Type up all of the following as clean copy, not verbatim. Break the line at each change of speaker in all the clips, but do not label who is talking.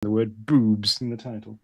the word boobs in the title.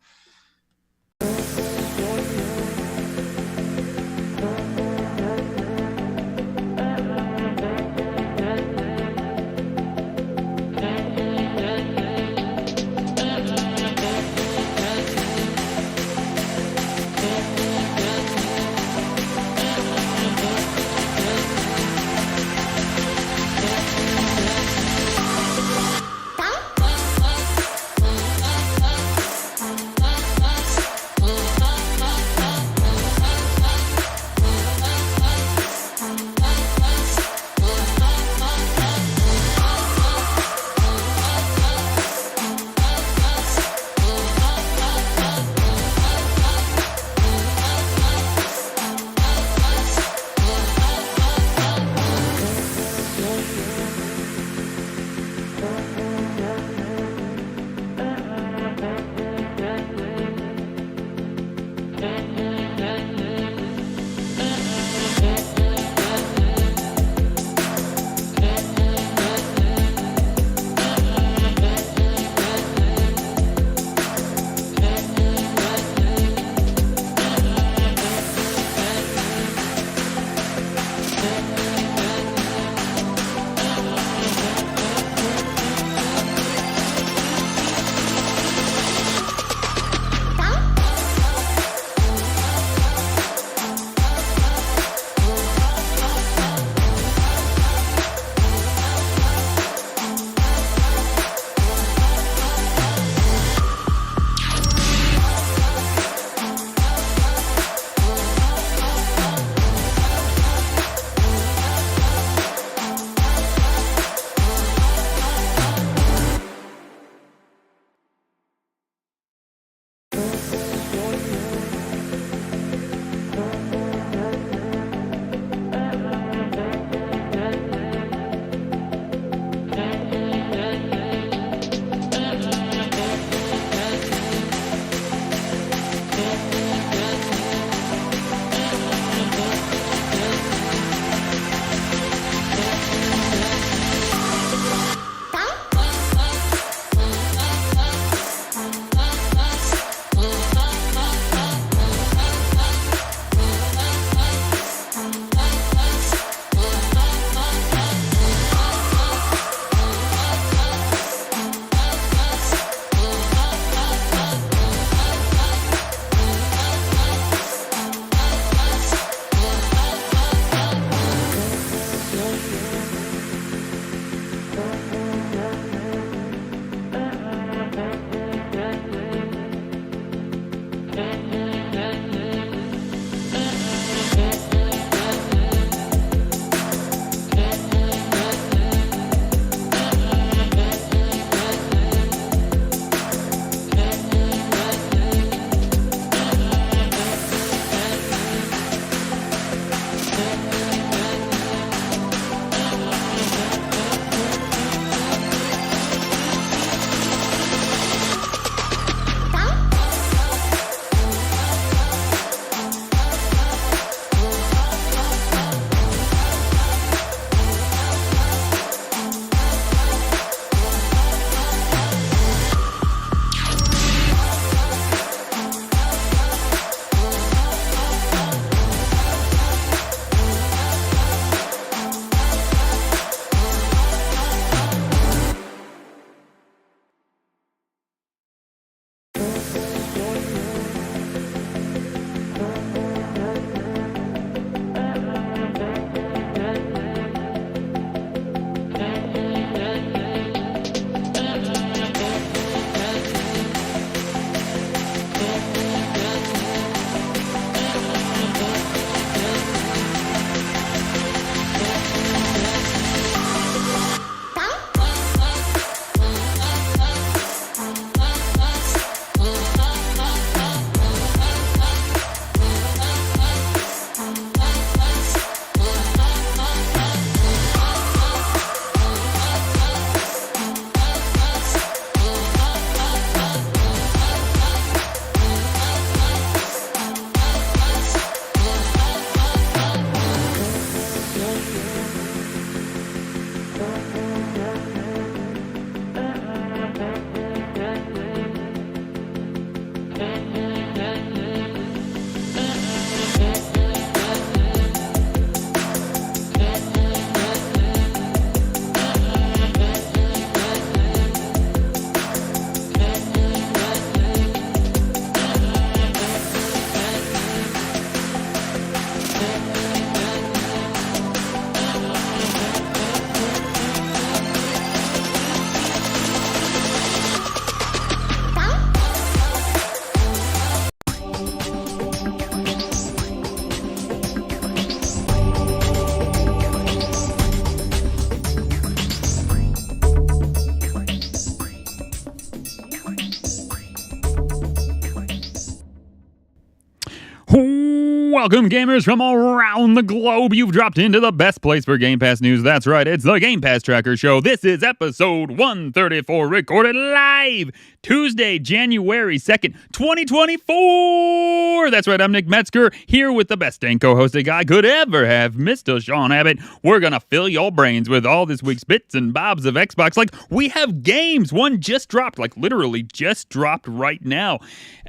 Welcome, gamers from around the globe. You've dropped into the best place for Game Pass news. That's right, it's the Game Pass Tracker Show. This is episode 134, recorded live Tuesday, January 2nd, 2024. That's right, I'm Nick Metzger, here with the best dang co-hosted guy could ever have, Mr. Sean Abbott. We're gonna fill your brains with all this week's bits and bobs of Xbox. Like, we have games. One just dropped, like literally just dropped right now.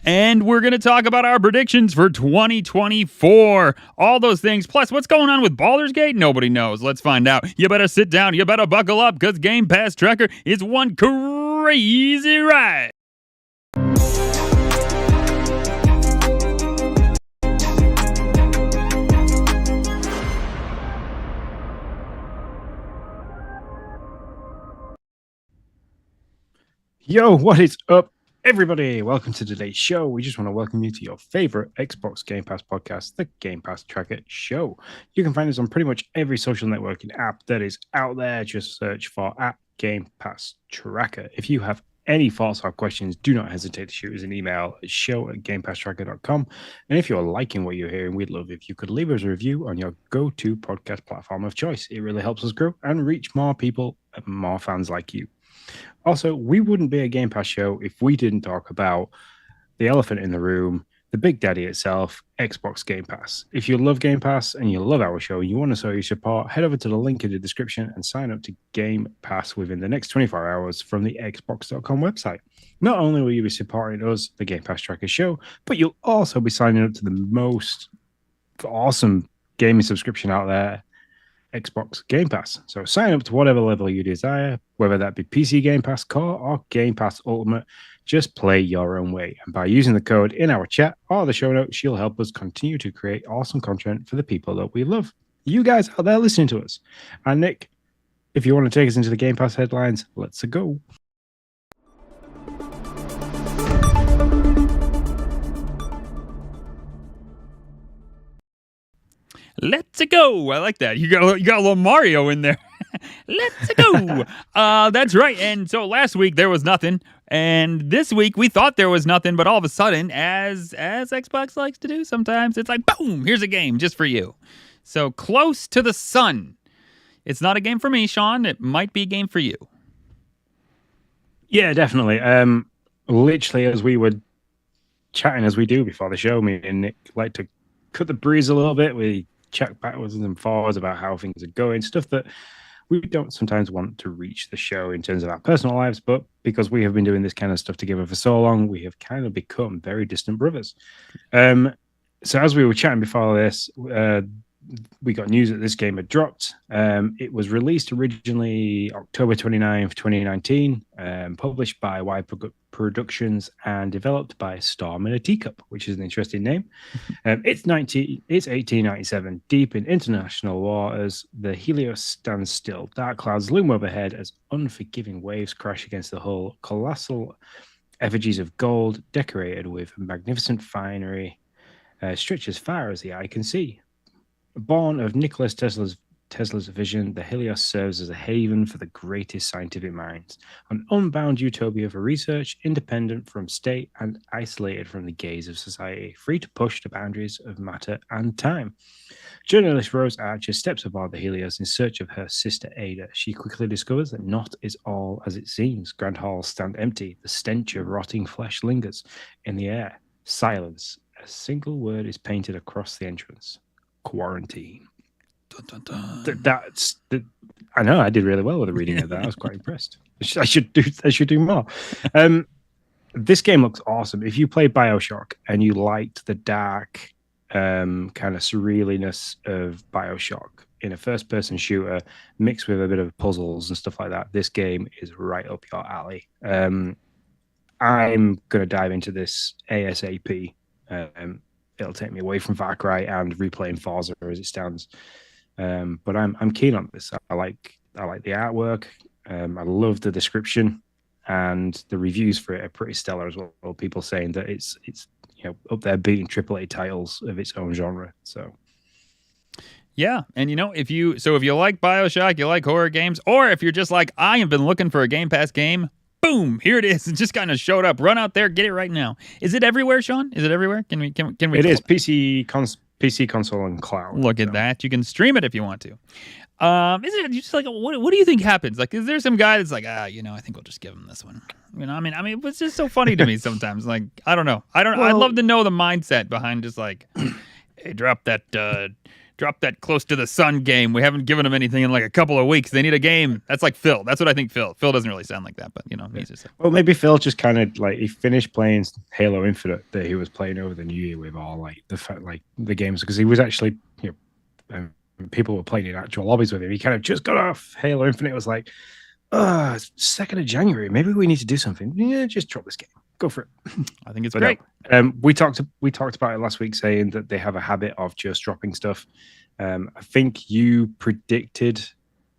And we're going to talk about our predictions for 2024. All those things. Plus, what's going on with Baldur's Gate? Nobody knows. Let's find out. You better sit down. You better buckle up, because Game Pass Tracker is one crazy ride.
Yo, what is up, everybody? Welcome to today's show. We just want to welcome you to your favorite Xbox Game Pass podcast, the Game Pass Tracker Show. You can find us on pretty much every social networking app that is out there. Just search for @Game Pass Tracker. If you have any thoughts or questions, do not hesitate to shoot us an email at show@gamepasstracker.com. And if you're liking what you're hearing, we'd love if you could leave us a review on your go-to podcast platform of choice. It really helps us grow and reach more people and more fans like you. Also, we wouldn't be a Game Pass show if we didn't talk about the elephant in the room, the big daddy itself, Xbox Game Pass. If you love Game Pass and you love our show and you want to show your support, head over to the link in the description and sign up to Game Pass within the next 24 hours from the Xbox.com website. Not only will you be supporting us, the Game Pass Tracker Show, but you'll also be signing up to the most awesome gaming subscription out there, Xbox Game Pass. So sign up to whatever level you desire, whether that be PC Game Pass Core or Game Pass Ultimate. Just play your own way. And by using the code in our chat or the show notes, you'll help us continue to create awesome content for the people that we love. You guys out there listening to us. And Nick, if you want to take us into the Game Pass headlines, let's go.
Let's go. I like that. You got a little Mario in there. Let's go. That's right. And so last week there was nothing, and this week we thought there was nothing, but all of a sudden, as Xbox likes to do sometimes, it's like, boom, here's a game just for you. So Close to the Sun. It's not a game for me, Sean. It might be a game for you.
Yeah, definitely. Literally, as we were chatting as we do before the show, me and Nick like to cut the breeze a little bit. We check backwards and forwards about how things are going, stuff that we don't sometimes want to reach the show in terms of our personal lives, but because we have been doing this kind of stuff together for so long, we have kind of become very distant brothers. So as we were chatting before this, we got news that this game had dropped. It was released originally October 29th, 2019, published by Wide Productions and developed by Storm in a Teacup, which is an interesting name. It's 1897, deep in international waters. The Helios stands still. Dark clouds loom overhead as unforgiving waves crash against the hull. Colossal effigies of gold, decorated with magnificent finery, stretch as far as the eye can see. Born of Nikola Tesla's vision, the Helios serves as a haven for the greatest scientific minds, an unbound utopia for research, independent from state and isolated from the gaze of society, free to push the boundaries of matter and time. Journalist Rose Archer steps aboard the Helios in search of her sister Ada. She quickly discovers that not is all as it seems. Grand halls stand empty. The stench of rotting flesh lingers in the air. Silence. A single word is painted across the entrance. Quarantine. Dun, dun, dun. I know I did really well with the reading of that. I was quite impressed. I should do more. This game looks awesome. If you play BioShock and you liked the dark kind of surrealiness of BioShock in a first-person shooter mixed with a bit of puzzles and stuff like that, this game is right up your alley. I'm going to dive into this ASAP. It'll take me away from Far Cry and replaying Forza as it stands. But I'm keen on this. I like the artwork. I love the description, and the reviews for it are pretty stellar as well. People saying that it's up there beating AAA titles of its own genre. So
yeah, and if you like BioShock, you like horror games, or if you're just like I have been looking for a Game Pass game, boom, here it is. It just kind of showed up. Run out there, get it right now. Is it everywhere, Sean? Is it everywhere? Can we?
It is PC console and cloud.
Look at that. You can stream it if you want to. Is it just like what do you think happens? Like, is there some guy that's like, I think we'll just give him this one? I mean, it's just so funny to me sometimes. Like, I don't know. I'd love to know the mindset behind just like, hey, drop that close to the sun game. We haven't given him anything in like a couple of weeks. They need a game. That's like Phil. That's what I think Phil. Phil doesn't really sound like that, but he's just
well, maybe Phil just kind of like he finished playing Halo Infinite that he was playing over the New Year with all like the games because he was actually people were playing in actual lobbies with him. He kind of just got off Halo Infinite. It was like, it's 2nd of January. Maybe we need to do something. Yeah, just drop this game. Go for it.
I think it's great.
No, we talked about it last week, saying that they have a habit of just dropping stuff. I think you predicted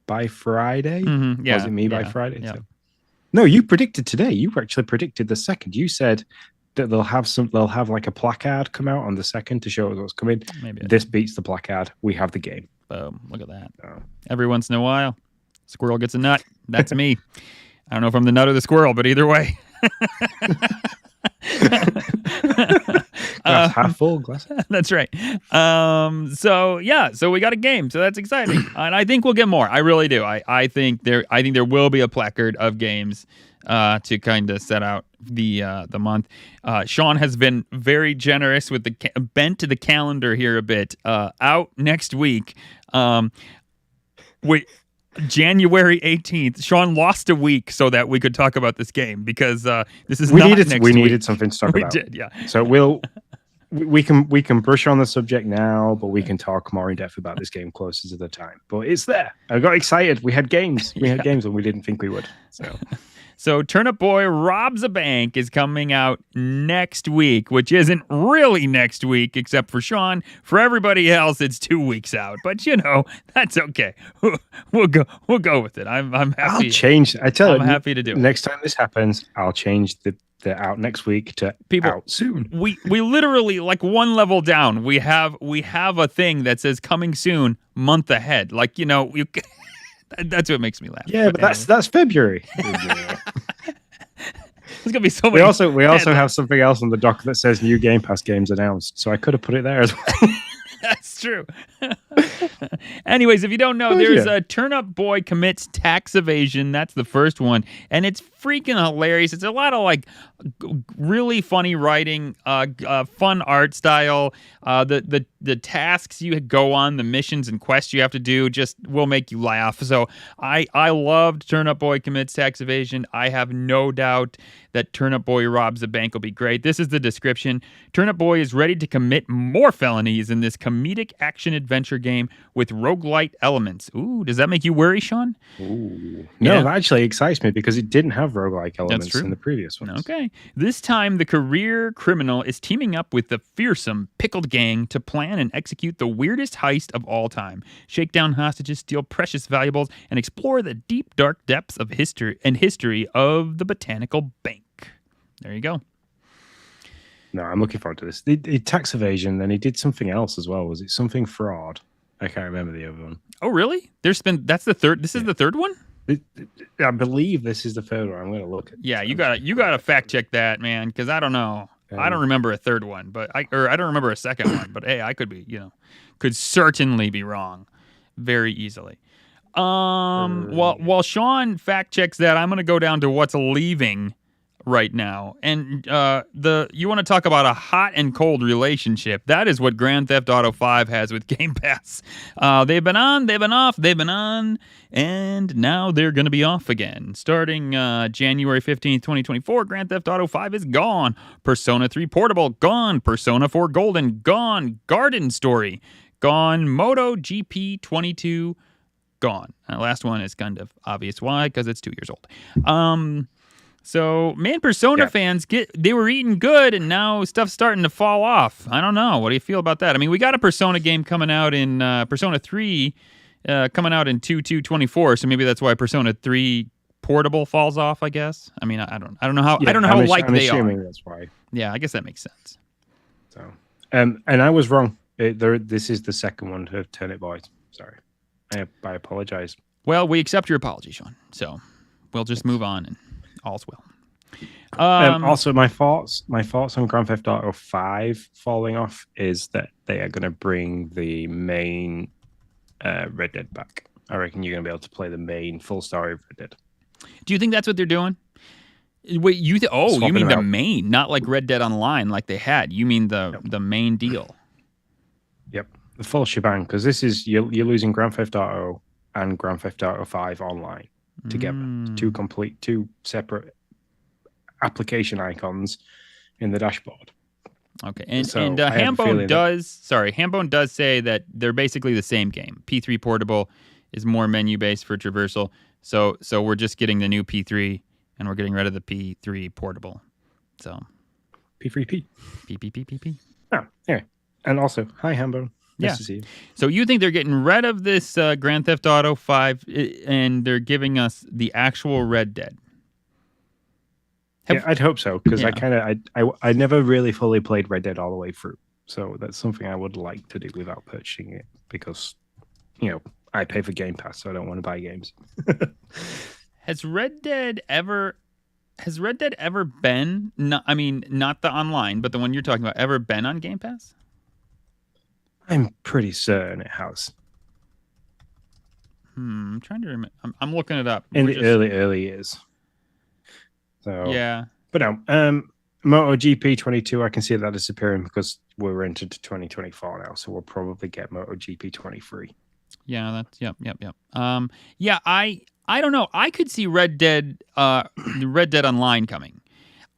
by Friday.
Mm-hmm. Yeah,
was it me by Friday?
Yeah.
So. No, you predicted today. You actually predicted the 2nd. You said that they'll have like a placard come out on the 2nd to show us what's coming.
Maybe
this beats the placard. We have the game.
Boom! Look at that. Every once in a while, squirrel gets a nut. That's me. I don't know if I'm the nut or the squirrel, but either way.
Glass half full, glass.
That's right. So we got a game, so that's exciting, and I think we'll get more. I really do. I think there will be a placard of games to kind of set out the month. Sean has been very generous with the bent to the calendar here a bit. Out next week. January 18th. Sean lost a week so that we could talk about this game because this is next week.
We needed something to talk about.
We did, yeah.
So we can brush on the subject now, but we can talk more in depth about this game closer to the time. But it's there. I got excited. We had games. We had games when we didn't think we would.
So Turnip Boy Robs a Bank is coming out next week, which isn't really next week, except for Sean. For everybody else, it's 2 weeks out. But that's okay. We'll go with it. I'm happy.
I'll change. I'm
happy to do it.
Next time this happens, I'll change the out next week to out soon.
We literally, like, one level down. We have a thing that says coming soon, month ahead. Like, that's what makes me laugh.
Yeah, but that's February.
There's gonna be so many.
We also have something else on the dock that says new Game Pass games announced. So I could have put it there as well.
That's true. Anyways, if you don't know, there's a Turnip Boy Commits Tax Evasion. That's the first one, and it's freaking hilarious. It's a lot of like really funny writing, fun art style. The tasks you go on, the missions and quests you have to do, just will make you laugh. So I loved Turnip Boy Commits Tax Evasion. I have no doubt that Turnip Boy Robs a Bank will be great. This is the description. Turnip Boy is ready to commit more felonies in this comedic action-adventure game with roguelite elements. Ooh, does that make you worry, Sean?
Ooh. No, that actually excites me because it didn't have roguelike elements in the previous ones.
Okay. This time, the career criminal is teaming up with the fearsome Pickled Gang to plan and execute the weirdest heist of all time. Shake down hostages, steal precious valuables, and explore the deep, dark depths of history of the Botanical Bank. There you go.
No, I'm looking forward to this. The tax evasion, then he did something else as well. Was it something fraud? I can't remember the other one.
Oh, really? That's the third. This is the third one?
I believe this is the third one. I'm going to look at.
Yeah, you gotta fact check that, man, because I don't know. I don't remember a third one, but I don't remember a second one. But hey, I could be, could certainly be wrong, very easily. While Sean fact checks that, I'm going to go down to what's leaving right now, and you want to talk about a hot and cold relationship? That is what Grand Theft Auto 5 has with Game Pass. They've been on, they've been off, they've been on, and now they're going to be off again. Starting January 15th, 2024, Grand Theft Auto 5 is gone. Persona 3 Portable, gone. Persona 4 Golden, gone. Garden Story, gone. Moto GP 22, gone. Last one is kind of obvious why, because it's 2 years old. So, man, Persona fans, they were eating good, and now stuff's starting to fall off. I don't know. What do you feel about that? I mean, we got a Persona game coming out in Persona 3 coming out in 2/2/24, so maybe that's why Persona 3 Portable falls off, I guess. I mean, I don't know how they are.
That's why.
Yeah, I guess that makes sense.
So, and I was wrong. This is the second one to Turnip Boy. Sorry. I apologize.
Well, we accept your apology, Sean. So, we'll just move on and All's well.
Also, my thoughts on Grand Theft Auto 5 falling off is that they are going to bring the main Red Dead back. I reckon you're going to be able to play the main full story of Red Dead.
Do you think that's what they're doing? Wait, you mean the main, not like Red Dead Online like they had. You mean the main deal.
Yep, the full shebang, because this is you're losing Grand Theft Auto and Grand Theft Auto 5 online together. Two separate application icons in the dashboard.
Okay, and Hambone does say that they're basically the same game. P3 Portable is more menu based for traversal, so we're just getting the new P3 and we're getting rid of the P3 Portable. So
P3P.
P.
Oh, yeah. And also, hi Hambone. Nice to see you.
So you think they're getting rid of this Grand Theft Auto 5 and they're giving us the actual Red Dead?
Yeah, I'd hope so, because I never really fully played Red Dead all the way through. So that's something I would like to do without purchasing it, because, I pay for Game Pass, so I don't want to buy games.
Has Red Dead ever been, not the online, but the one you're talking about, ever been on Game Pass?
I'm pretty certain it has.
I'm trying to remember. I'm looking it up.
In the early years. So
yeah.
But no, MotoGP 22, I can see that disappearing because we're entered to 2024 now, so we'll probably get MotoGP 23.
Yeah, that's yep. I don't know. I could see Red Dead Online coming.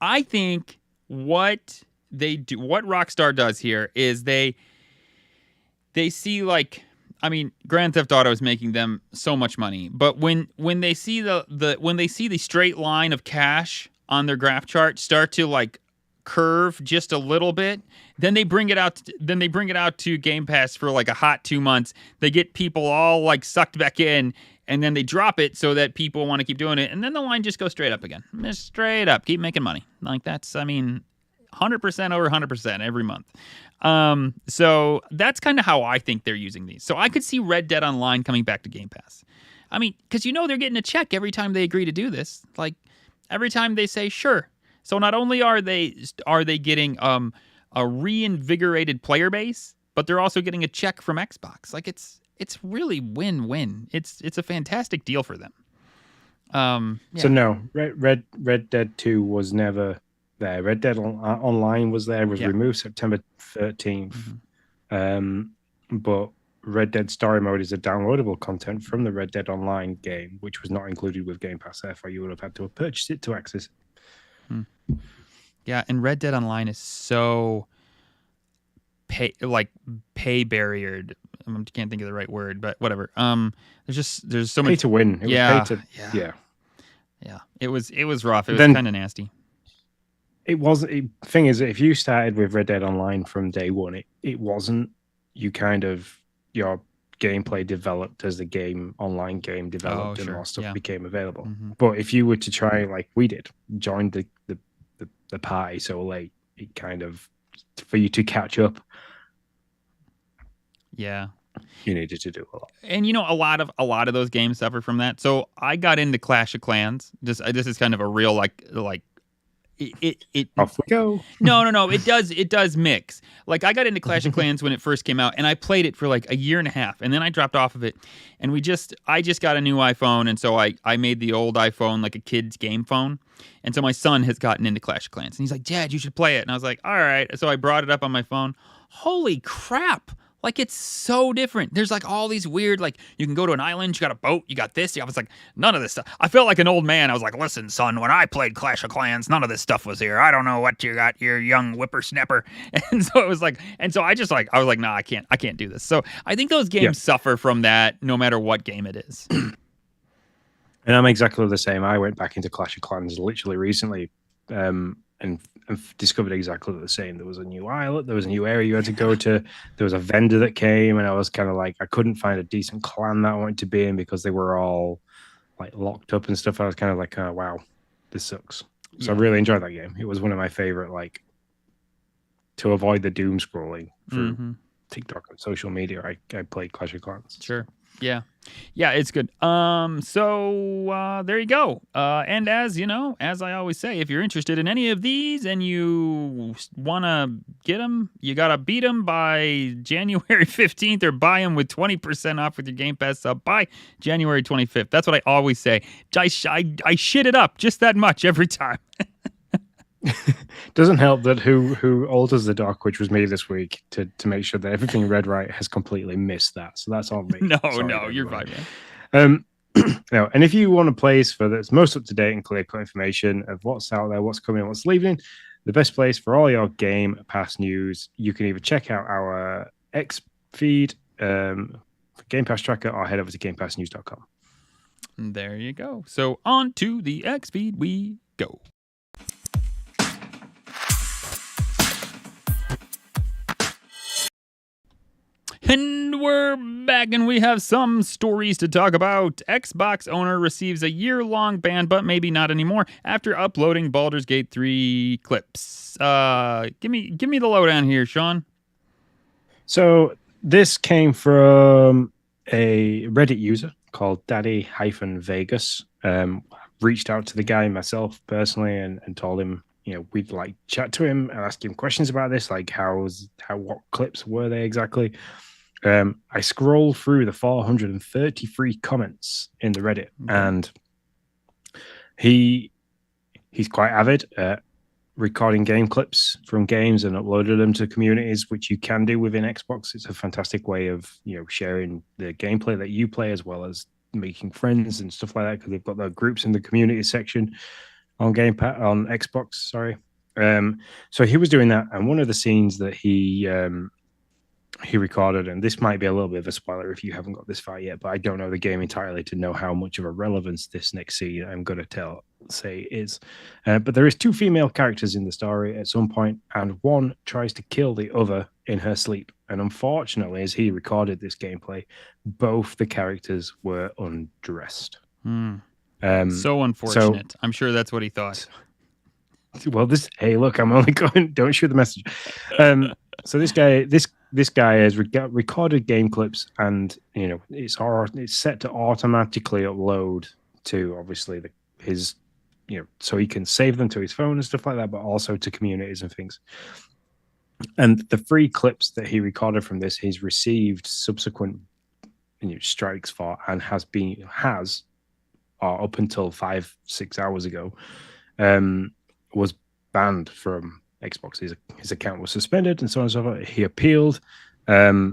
I think what Rockstar does here is they see Grand Theft Auto is making them so much money, but when they see the straight line of cash on their graph chart start to curve just a little bit, then they bring it out to Game Pass for a hot 2 months. They get people all sucked back in, and then they drop it so that people want to keep doing it, and then the line just goes straight up again. Just straight up, keep making money. That's 100% over 100% every month. So that's kind of how I think they're using these. So I could see Red Dead Online coming back to Game Pass. Because they're getting a check every time they agree to do this. Every time they say sure. So not only are they getting a reinvigorated player base, but they're also getting a check from Xbox. It's really win-win. It's a fantastic deal for them.
So no, Red Dead 2 was never there. Red Dead Online was there. It was removed September 13th. But Red Dead Story Mode is a downloadable content from the Red Dead Online game, which was not included with Game Pass. Therefore, you would have had to have purchased it to access it.
Yeah, and Red Dead Online is so pay barriered. I can't think of the right word, but whatever. There's so much
pay to win. It was pay to,
yeah. It was rough. It was kind of nasty.
It wasn't. The thing is, if you started with Red Dead Online from day one, it wasn't. You your gameplay developed as the online game developed, and more stuff became available. Mm-hmm. But if you were to try like we did, join the party so late, it kind of for you to catch up.
Yeah.
You needed to do a lot.
And a lot of those games suffer from that. So I got into Clash of Clans. This is kind of a real it
off we go.
No. It does mix. I got into Clash of Clans when it first came out, and I played it for a year and a half, and then I dropped off of it. And I just got a new iPhone, and so I made the old iPhone a kid's game phone. And so my son has gotten into Clash of Clans, and he's like, "Dad, you should play it." And I was like, "All right." So I brought it up on my phone. Holy crap! It's so different. There's all these weird, you can go to an island, you got a boat, you got this. I was like, none of this stuff. I felt like an old man. I was like, listen, son, when I played Clash of Clans, none of this stuff was here. I don't know what you got, you young whippersnapper. And so it was I just I was like, nah, I can't do this. So I think those games suffer from that no matter what game it is.
And I'm exactly the same. I went back into Clash of Clans literally recently, and discovered exactly the same. There was a new island, there was a new area you had to go to, there was a vendor that came, and I was kind of I couldn't find a decent clan that I wanted to be in because they were all locked up and stuff. I was kind of oh, wow, this sucks. So I really enjoyed that game. It was one of my favorite, to avoid the doom scrolling through TikTok and social media. I played Clash of Clans.
Sure. Yeah. Yeah, it's good. So there you go. And as you know, as I always say, if you're interested in any of these and you want to get them, you got to beat them by January 15th or buy them with 20% off with your Game Pass sub by January 25th. That's what I always say. I shit it up just that much every time.
Doesn't help that who alters the doc, which was me this week, to make sure that everything read right, has completely missed that. So that's on me.
No,
Sorry,
you're fine, man.
No, and if you want a place for that's most up to date and clear cut information of what's out there, what's coming, what's leaving, the best place for all your Game Pass news, you can either check out our X feed, Game Pass tracker, or head over to GamePassNews.com.
There you go. So on to the X feed we go. And we're back, and we have some stories to talk about. Xbox owner receives a year-long ban, but maybe not anymore, after uploading Baldur's Gate 3 clips. Give me the lowdown here, Sean.
So this came from a Reddit user called Daddy-Vegas. Reached out to the guy myself personally and told him, we'd like chat to him and ask him questions about this, like what clips were they exactly. I scrolled through the 433 comments in the Reddit, and he's quite avid at recording game clips from games and uploaded them to communities, which you can do within Xbox. It's a fantastic way of sharing the gameplay that you play, as well as making friends and stuff like that, because they've got the groups in the community section on on Xbox. Sorry. So he was doing that, and one of the scenes that he recorded, and this might be a little bit of a spoiler if you haven't got this far yet, but I don't know the game entirely to know how much of a relevance this next scene I'm going to say is. But there is 2 female characters in the story at some point, and one tries to kill the other in her sleep. And unfortunately, as he recorded this gameplay, both the characters were undressed.
So unfortunate. I'm sure that's what he thought.
Well, hey, look, I'm only going. Don't shoot the message. So this guy has recorded game clips, and it's set to automatically upload to obviously his so he can save them to his phone and stuff like that, but also to communities and things. And the 3 clips that he recorded from this, he's received subsequent strikes for, and has up until 5-6 hours ago, was banned from Xbox. His account was suspended and so on and so forth. He appealed. I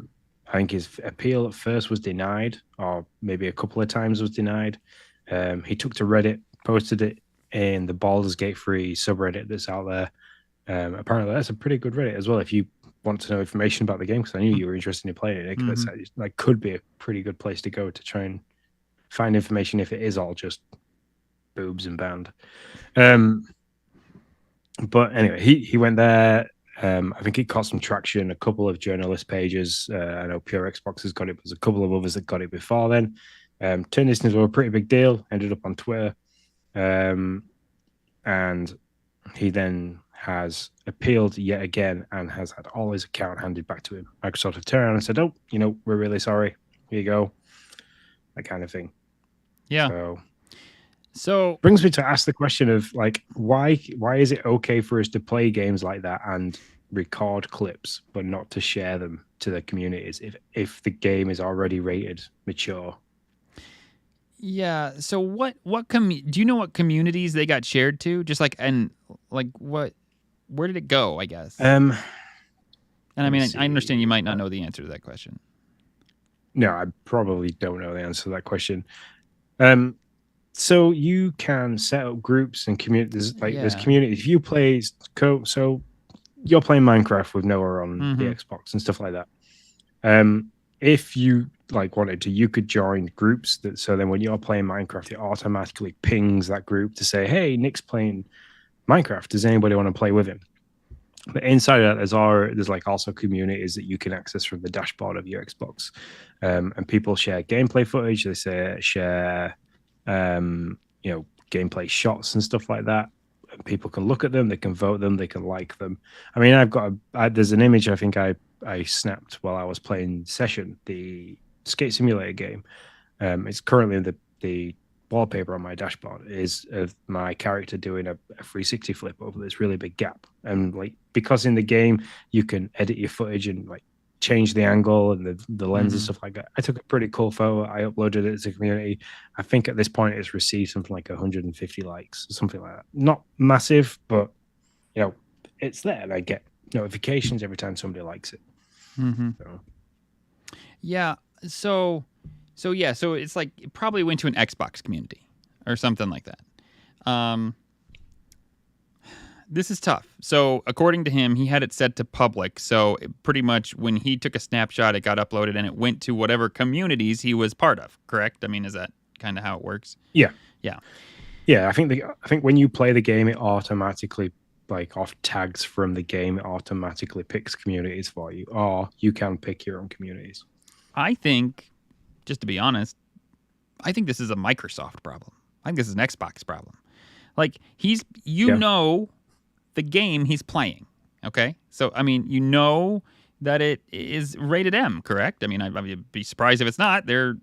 think his appeal at first was denied, or maybe a couple of times was denied. He took to Reddit, posted it in the Baldur's Gate 3 subreddit that's out there. Apparently, that's a pretty good Reddit as well. If you want to know information about the game, because I knew you were interested in playing it, that could be a pretty good place to go to try and find information if it is all just boobs and band. But anyway, he went there. I think it caught some traction. A couple of journalist pages. I know Pure Xbox has got it. There's a couple of others that got it before then. Turned this into a pretty big deal. Ended up on Twitter. And he then has appealed yet again and has had all his account handed back to him. Microsoft have turned around and said, we're really sorry. Here you go. That kind of thing.
Yeah.
So brings me to ask the question of why is it okay for us to play games like that and record clips, but not to share them to the communities if the game is already rated mature?
Yeah. So what do you know what communities they got shared to? Just where did it go, I guess? And I mean, I understand you might not know the answer to that question.
No, I probably don't know the answer to that question. So you can set up groups and communities. There's communities. If you play so you're playing Minecraft with Noah on the Xbox and stuff like that. If you wanted to, you could join groups so then when you're playing Minecraft, it automatically pings that group to say, hey, Nick's playing Minecraft. Does anybody want to play with him? But inside of that, there's also communities that you can access from the dashboard of your Xbox. And people share gameplay footage. They share gameplay shots and stuff like that. And people can look at them, they can vote them, they can like them. I mean, there's an image I think I snapped while I was playing Session, the skate simulator game, It's currently the wallpaper on my dashboard is of my character doing a 360 flip over this really big gap. And like because in the game you can edit your footage and like change the angle and the lens and stuff like that. I took a pretty cool photo. I uploaded it to the community. I think at this point it's received something like 150 likes, something like that. Not massive, but it's there, and I get notifications every time somebody likes it. So.
Yeah. So it's like it probably went to an Xbox community or something like that. This is tough. So according to him, he had it set to public. So pretty much when he took a snapshot, it got uploaded and it went to whatever communities he was part of. Correct? I mean, is that kind of how it works?
Yeah.
Yeah.
Yeah. I think when you play the game, it automatically off tags from the game, it automatically picks communities for you, or you can pick your own communities.
I think, just to be honest, I think this is a Microsoft problem. I think this is an Xbox problem. Like know the game he's playing. Okay, so I mean, that it is rated M, correct? I mean, I'd be surprised if it's not. There's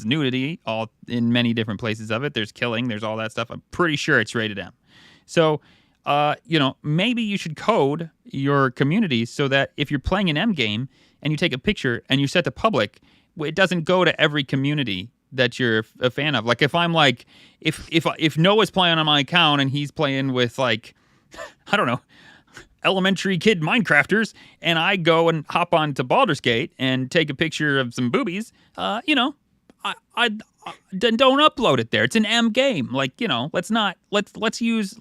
nudity all in many different places of it. There's killing. There's all that stuff. I'm pretty sure it's rated M. So. Maybe you should code your community so that if you're playing an M game and you take a picture and you set to public, it doesn't go to every community that you're a fan of. Like if I'm like, if Noah's playing on my account and he's playing with like, I don't know, elementary kid Minecrafters, and I go and hop onto Baldur's Gate and take a picture of some boobies, I don't upload it there. It's an M game. Like, let's use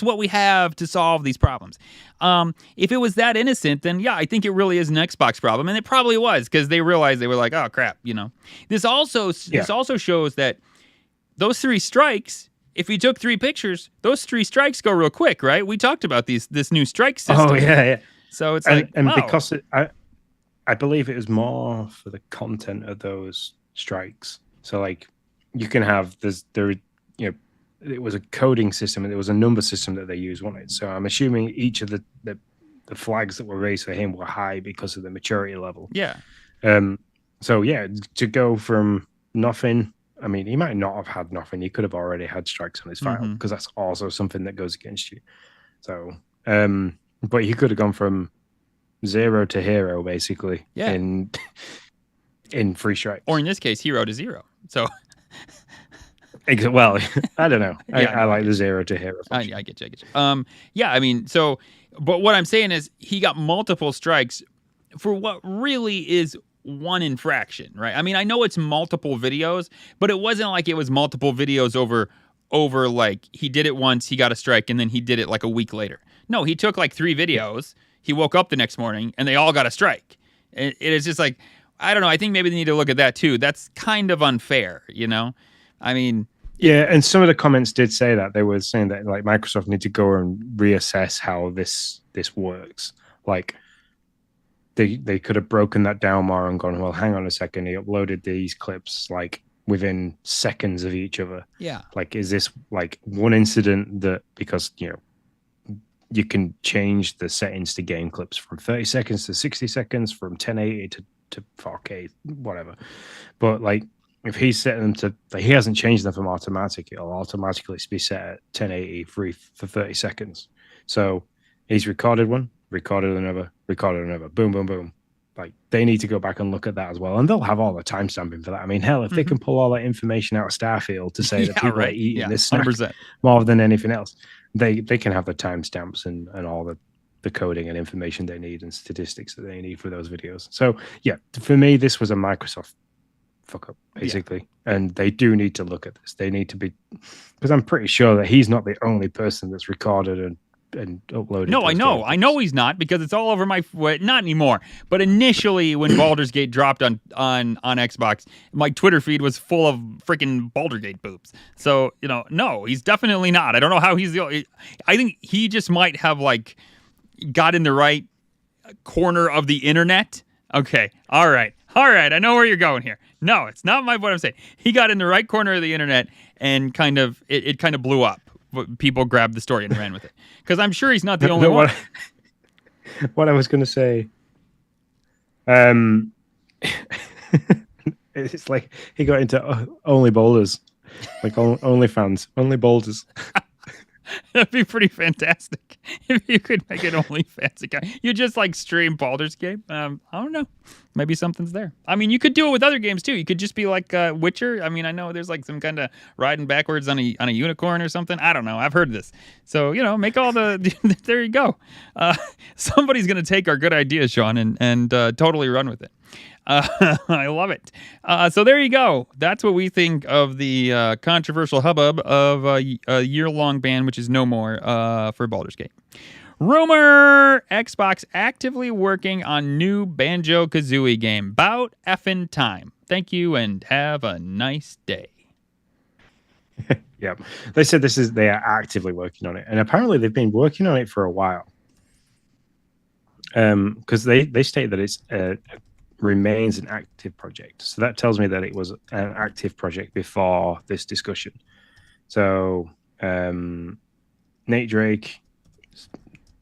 what we have to solve these problems. If it was that innocent, then yeah, I think it really is an Xbox problem, and it probably was because they realized they were like, oh crap, This also shows that those 3 strikes. If you took 3 pictures, those 3 strikes go real quick, right? We talked about this new strike system.
Oh yeah.
So it's
because I believe it was more for the content of those strikes. So like you can have it was a coding system and it was a number system that they used, wasn't it? So I'm assuming each of the flags that were raised for him were high because of the maturity level.
Yeah.
So yeah, to go from nothing. I mean, he might not have had nothing. He could have already had strikes on his file because that's also something that goes against you. So, but he could have gone from 0 to hero basically in 3 strikes,
or in this case, hero to 0. So,
well, I don't know. I like the 0 to hero.
I get you. Yeah, I mean, so, but what I'm saying is he got multiple strikes for what really is one infraction, right? I mean, I know it's multiple videos, but it wasn't like it was multiple videos over like he did it once, he got a strike, and then he did it like a week later. No, he took like 3 videos. He woke up the next morning and they all got a strike. It is just like, I don't know. I think maybe they need to look at that too. That's kind of unfair, I mean.
Yeah, and some of the comments did say that. They were saying that like Microsoft need to go and reassess how this works. Like they could have broken that down more and gone, well, hang on a second. He uploaded these clips like within seconds of each other.
Yeah.
Like, is this like one incident that because you can change the settings to game clips from 30 seconds to 60 seconds, from 1080 to 4K, whatever. But like, if he's setting them to, like, he hasn't changed them from automatic, it'll automatically be set at 1080 for 30 seconds. So he's recorded one, recorded another, boom, boom, boom. Like, they need to go back and look at that as well. And they'll have all the timestamping for that. I mean, hell, if they can pull all that information out of Starfield to say that people are eating this snack
100%.
more than anything else, they can have the timestamps and all the coding and information they need and statistics that they need for those videos. So, yeah, for me, this was a Microsoft fuck up, basically. Yeah. And they do need to look at this. They need to be, because I'm pretty sure that he's not the only person that's recorded and uploaded.
No, I know he's not, because it's all over my, not anymore, but initially when Baldur's Gate dropped on Xbox, my Twitter feed was full of freaking Baldur Gate boobs. So, no, he's definitely not. I don't know how he's the only, I think he just might have like got in the right corner of the internet. Okay. All right. I know where you're going here. No, it's not what I'm saying. He got in the right corner of the internet and kind of, it kind of blew up. People grabbed the story and ran with it. Because I'm sure he's not the only one.
What I was going to say, It's like he got into only boulders, like only fans, only boulders.
That'd be pretty fantastic if you could make it only fancy guy. You just like stream Baldur's Gate. I don't know. Maybe something's there. I mean, you could do it with other games too. You could just be like Witcher. I mean, I know there's like some kind of riding backwards on a unicorn or something. I don't know. I've heard this. So make all the. There you go. Somebody's gonna take our good ideas, Sean, and totally run with it. I love it. So there you go. That's what we think of the controversial hubbub of a year-long ban, which is no more for Baldur's Gate. Rumor: Xbox actively working on new Banjo-Kazooie game. About effing time. Thank you and have a nice day.
Yep. They said they are actively working on it, and apparently they've been working on it for a while. Because they state that it's remains an active project. So that tells me that it was an active project before this discussion. So Nate Drake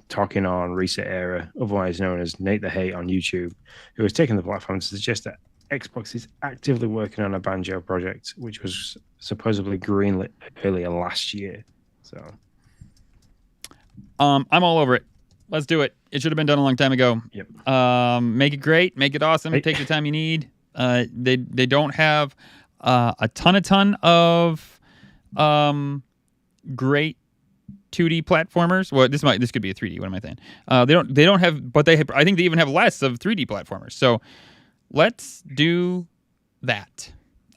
talking on Reset Era, otherwise known as Nate the Hate on YouTube, who has taken the platform to suggest that Xbox is actively working on a Banjo project, which was supposedly greenlit earlier last year. So
I'm all over it. Let's do it. It should have been done a long time ago.
Yep.
Make it great. Make it awesome. Take the time you need. They don't have a ton of great 2D platformers. Well, this could be a 3D. What am I saying? They don't have, but I think they even have less of 3D platformers. So let's do that.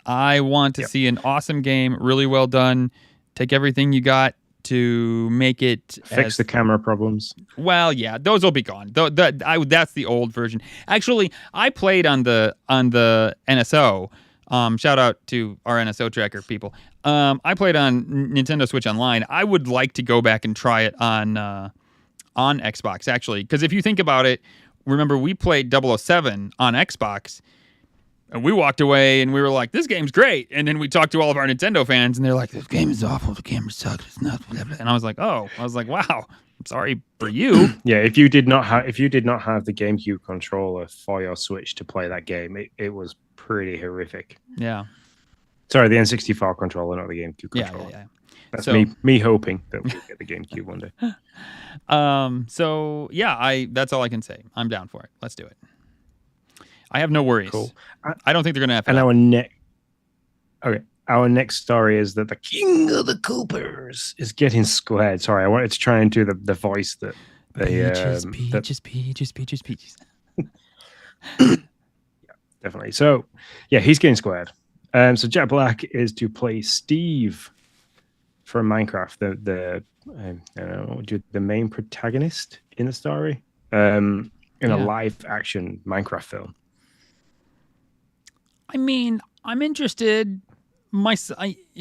I want to see an awesome game, really well done. Take everything you got to make it
fix the camera problems.
Well, yeah, those will be gone. That's the old version. Actually, I played on the NSO. Shout out to our NSO tracker people. I played on Nintendo Switch Online. I would like to go back and try it on Xbox, actually, because if you think about it, remember we played 007 on Xbox. And we walked away and we were like, this game's great. And then we talked to all of our Nintendo fans and they're like, this game is awful. The camera sucks. It's not. Blah, blah. And I was like, wow. I'm sorry for you.
Yeah, if you did not have the GameCube controller for your Switch to play that game, it was pretty horrific.
Yeah.
Sorry, the N64 controller, not the GameCube controller.
Yeah.
That's me hoping that we'll get the GameCube one day.
So yeah, that's all I can say. I'm down for it. Let's do it. I have no worries.
Cool.
I don't think they're going to have.
And our next story is that the king of the Koopas is getting squared. Sorry, I wanted to try and do the voice that they peaches. Yeah, definitely. So yeah, he's getting squared. So Jack Black is to play Steve from Minecraft, the main protagonist in the story, in a live action Minecraft film.
I mean, I'm interested.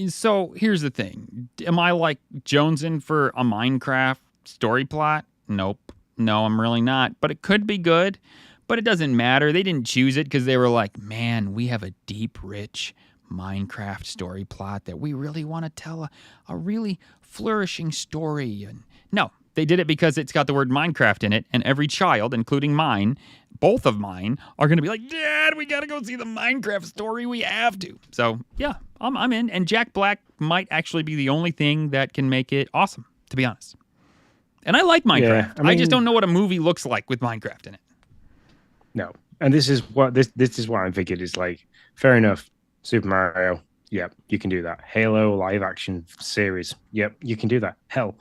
So here's the thing. Am I like jonesing for a Minecraft story plot? Nope. No, I'm really not. But it could be good. But it doesn't matter. They didn't choose it because they were like, man, we have a deep, rich Minecraft story plot that we really want to tell a really flourishing story. And no, they did it because it's got the word Minecraft in it. And every child, including mine, both of mine, are going to be like, Dad, we got to go see the Minecraft story. We have to. So, yeah, I'm in. And Jack Black might actually be the only thing that can make it awesome, to be honest. And I like Minecraft. Yeah, I just don't know what a movie looks like with Minecraft in it.
No. And this is what I'm thinking is like, fair enough. Super Mario. Yep, you can do that. Halo live action series. Yep, you can do that. Hell,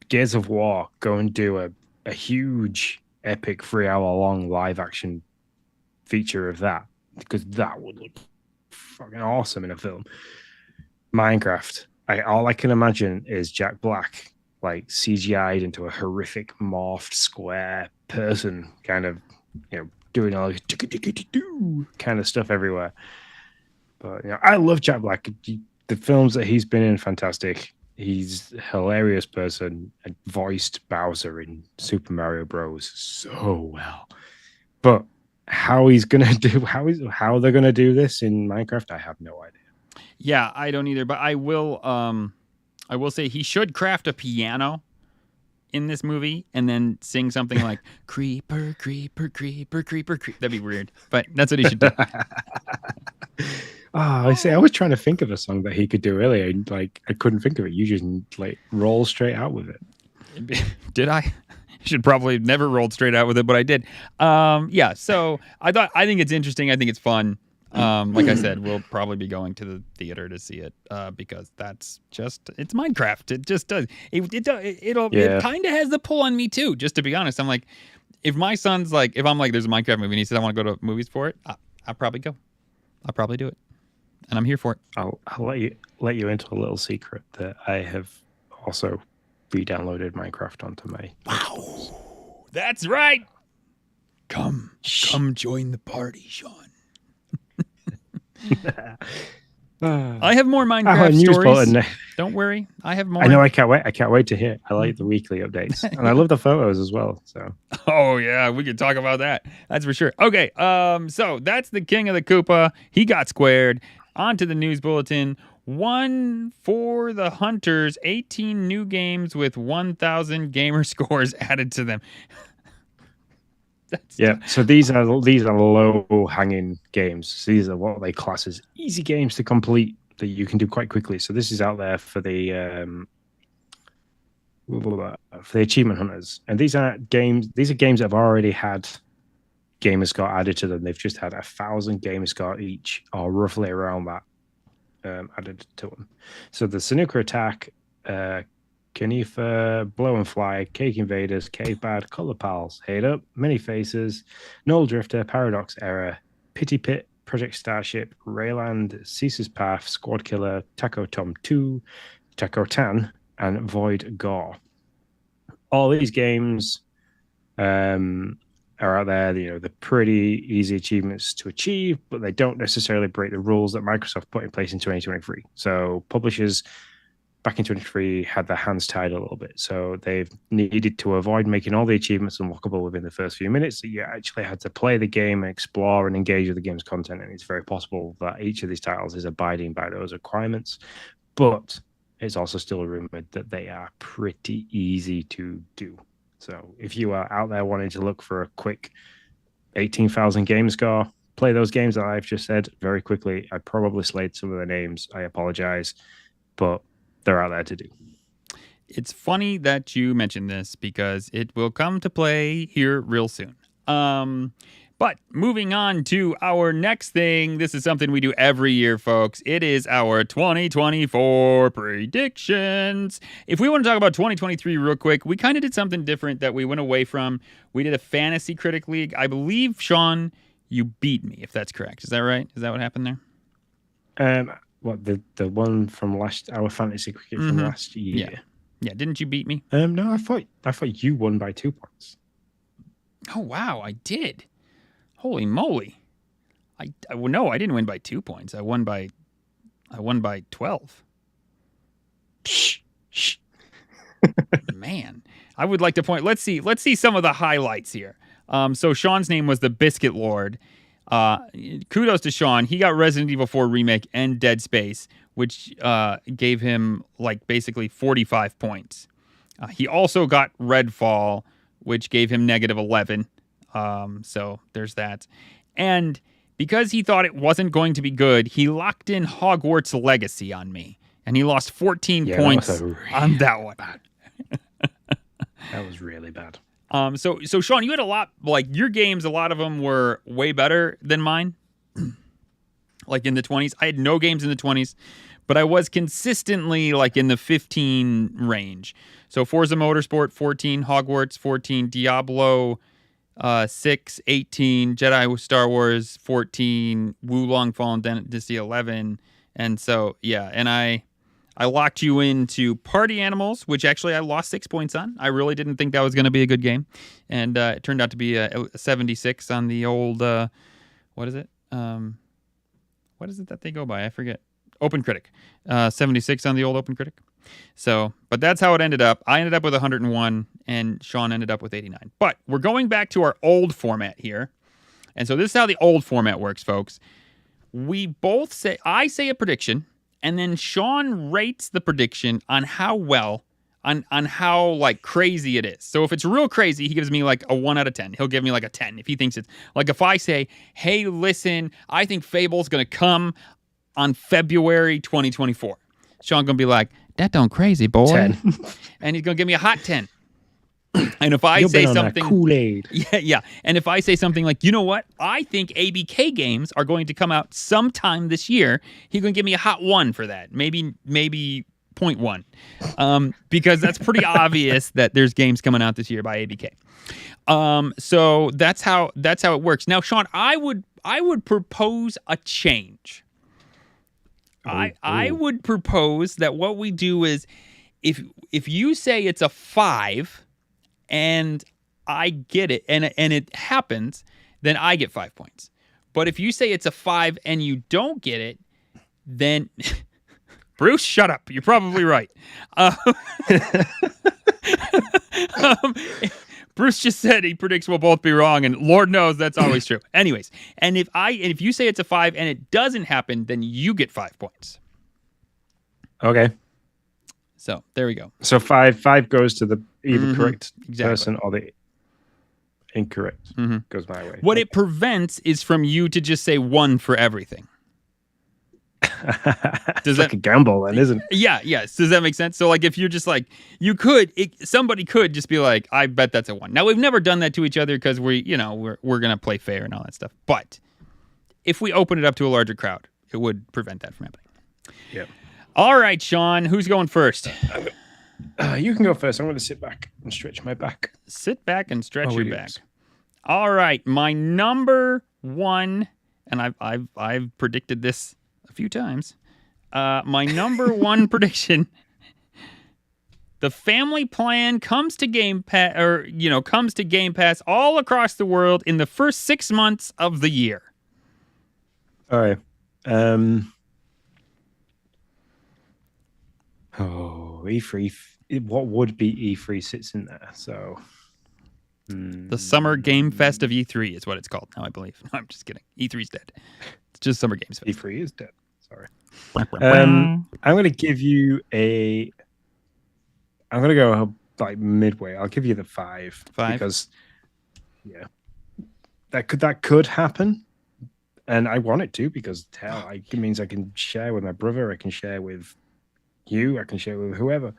Gears of War, go and do a huge epic 3-hour-long live action feature of that, because that would look fucking awesome in a film. Minecraft, all I can imagine is Jack Black like CGI'd into a horrific morphed square person, kind of, doing all this kind of stuff everywhere. But I love Jack Black. The films that he's been in, fantastic. He's a hilarious person and voiced Bowser in Super Mario Bros. So well. But how they're gonna do this in Minecraft, I have no idea.
Yeah, I don't either. But I will say he should craft a piano in this movie and then sing something like creeper, creeper, creeper, creeper, creeper. That'd be weird. But that's what he should do.
I see. I was trying to think of a song that he could do earlier, and like I couldn't think of it. You just like roll straight out with it.
Did I? Should probably have never rolled straight out with it, but I did. Yeah. So I think it's interesting. I think it's fun. Like I said, we'll probably be going to the theater to see it because it's Minecraft. It just does. It kind of has the pull on me too. Just to be honest, I'm like, if my son's like, if I'm like, there's a Minecraft movie and he says I want to go to movies for it, I'll probably go. I'll probably do it, and I'm here for it.
I'll let you into a little secret that I have also re-downloaded Minecraft onto my.
Wow, that's right. Come join the party, Sean. I have more Minecraft stories. Bulletin. Don't worry, I have more.
I know. I can't wait. I can't wait to hear. I like the weekly updates, and I love the photos as well. So.
Oh yeah, we could talk about that. That's for sure. Okay. So that's the king of the Koopa. He got squared. On to the news bulletin. One for the hunters. 18 new games with 1,000 gamer scores added to them.
So these are low hanging games. So these are what they class as easy games to complete that you can do quite quickly. So this is out there for the achievement hunters, and these are games that have already had Gamerscore added to them. They've just had 1,000 Gamerscore each, or roughly around that, added to them. So the Snooker Attack, Canifa, Blow and Fly, Cake Invaders, Cave Bad, Color Pals, Hate Up, Mini Faces, Null Drifter, Paradox Error, Pity Pit, Project Starship, Rayland, Caesar's Path, Squad Killer, Taco Tom 2, Taco Tan, and Void Gore. All these games are out there. You know, they're pretty easy achievements to achieve, but they don't necessarily break the rules that Microsoft put in place in 2023. So publishers back in 2023 had their hands tied a little bit. So they've needed to avoid making all the achievements unlockable within the first few minutes. So you actually had to play the game, explore, and engage with the game's content. And it's very possible that each of these titles is abiding by those requirements. But it's also still rumored that they are pretty easy to do. So if you are out there wanting to look for a quick 18,000 game score, play those games that I've just said very quickly. I probably slayed some of the names. I apologize, but they're out there to do.
It's funny that you mentioned this because it will come to play here real soon. But moving on to our next thing, this is something we do every year, folks. It is our 2024 predictions. If we want to talk about 2023 real quick, we kind of did something different that we went away from. We did a fantasy critic league. I believe, Sean, you beat me, if that's correct. Is that right? Is that what happened there?
What, the one from our fantasy cricket from last year?
Yeah. Didn't you beat me?
No, I thought you won by 2 points.
Oh wow, I did. Holy moly! No, I didn't win by 2 points. I won by 12.
Shh.
Man, I would like to point. Let's see some of the highlights here. So Sean's name was the Biscuit Lord. Kudos to Sean. He got Resident Evil 4 Remake and Dead Space, which gave him like basically 45 points. He also got Redfall, which gave him -11. So there's that. And because he thought it wasn't going to be good, he locked in Hogwarts Legacy on me. And he lost 14 points on that one.
That was really bad.
So Sean, you had a lot, like your games, a lot of them were way better than mine. Like in the 20s. I had no games in the 20s, but I was consistently like in the 15 range. So Forza Motorsport, 14, Hogwarts, 14, Diablo, 6, 18, Jedi Star Wars, 14, Wulong Fallen Dynasty, 11. And so, yeah, and I locked you into Party Animals, which actually I lost 6 points on. I really didn't think that was going to be a good game. And it turned out to be a 76 on the old, what is it? What is it that they go by? I forget. Open Critic. 76 on the old Open Critic. So, but that's how it ended up. I ended up with 101, and Sean ended up with 89. But we're going back to our old format here. And so this is how the old format works, folks. I say a prediction, and then Sean rates the prediction on how well on how like crazy it is. So if it's real crazy, he gives me like a 1 out of 10. He'll give me like a 10 if he thinks it's like if I say, "Hey, listen, I think Fable's going to come on February 2024." Sean going to be like, "That don't crazy, boy."
10.
And he's going to give me a hot 10. And if I
You've
say
been on that
something
Kool-Aid.
Yeah. And if I say something like, "You know what? I think ABK games are going to come out sometime this year," he's going to give me a hot 1 for that. Maybe 0.1. Because that's pretty obvious that there's games coming out this year by ABK. So that's how it works. Now, Sean, I would propose a change. I would propose that what we do is if you say it's a 5 and I get it and it happens, then I get 5 points. But if you say it's a 5 and you don't get it, then Bruce, shut up. You're probably right. Bruce just said he predicts we'll both be wrong, and Lord knows that's always true. Anyways, and if you say it's a 5 and it doesn't happen, then you get 5 points.
Okay.
So there we go.
So five goes to the either correct person or the incorrect goes my way.
What it prevents is from you to just say 1 for everything.
Does that like a gamble then, isn't it?
Yeah. Does that make sense? So like if you're just like somebody could just be like, "I bet that's a 1." Now we've never done that to each other because we're gonna play fair and all that stuff. But if we open it up to a larger crowd, it would prevent that from happening.
Yeah.
All right, Sean, who's going first?
You can go first. I'm going to sit back and stretch my back.
Sit back and stretch your back. All right, my number 1, and I've predicted this a few times. My number 1 prediction: the family plan comes to Game Pass, comes to Game Pass all across the world in the first 6 months of the year.
All right. E3. What would be E3 sits in there? So
the Summer Game Fest of E3 is what it's called now, I believe. No, I'm just kidding. E3's dead. It's just Summer Games Fest.
E3 is dead. Sorry. I'm going to give you I'm going to go like midway. I'll give you the 5.
5?
Because, yeah, that could happen. And I want it to because, hell, it means I can share with my brother. I can share with you. I can share with whoever.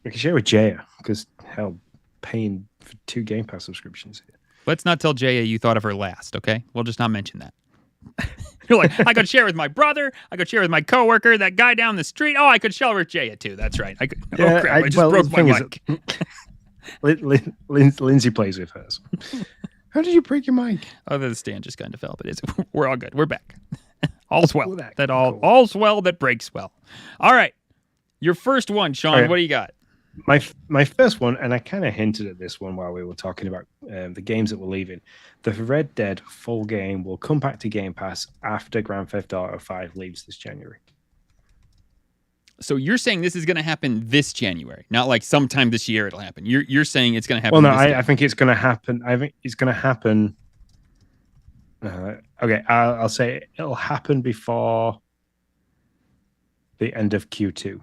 I can share with Jaya because, hell, paying for 2 Game Pass subscriptions here.
Let's not tell Jaya you thought of her last, okay? We'll just not mention that. You're like, I could share with my brother. I could share with my coworker. That guy down the street. Oh, I could share with Jaya too. That's right. I just broke my mic.
Lindsay plays with hers. How did you break your mic?
Oh, the stand just kind of fell, but we're all good. We're back. All's well. All's well that breaks well. All right. Your first one, Sean. Right. What do you got?
My first one, and I kind of hinted at this one while we were talking about the games that we're leaving. The Red Dead full game will come back to Game Pass after Grand Theft Auto 5 leaves this January.
So you're saying this is going to happen this January, not like sometime this year it'll happen. You're saying it's going to happen.
Well, no, I think it's going to happen. I think it's going to happen. Okay, I'll say it'll happen before the end of Q2.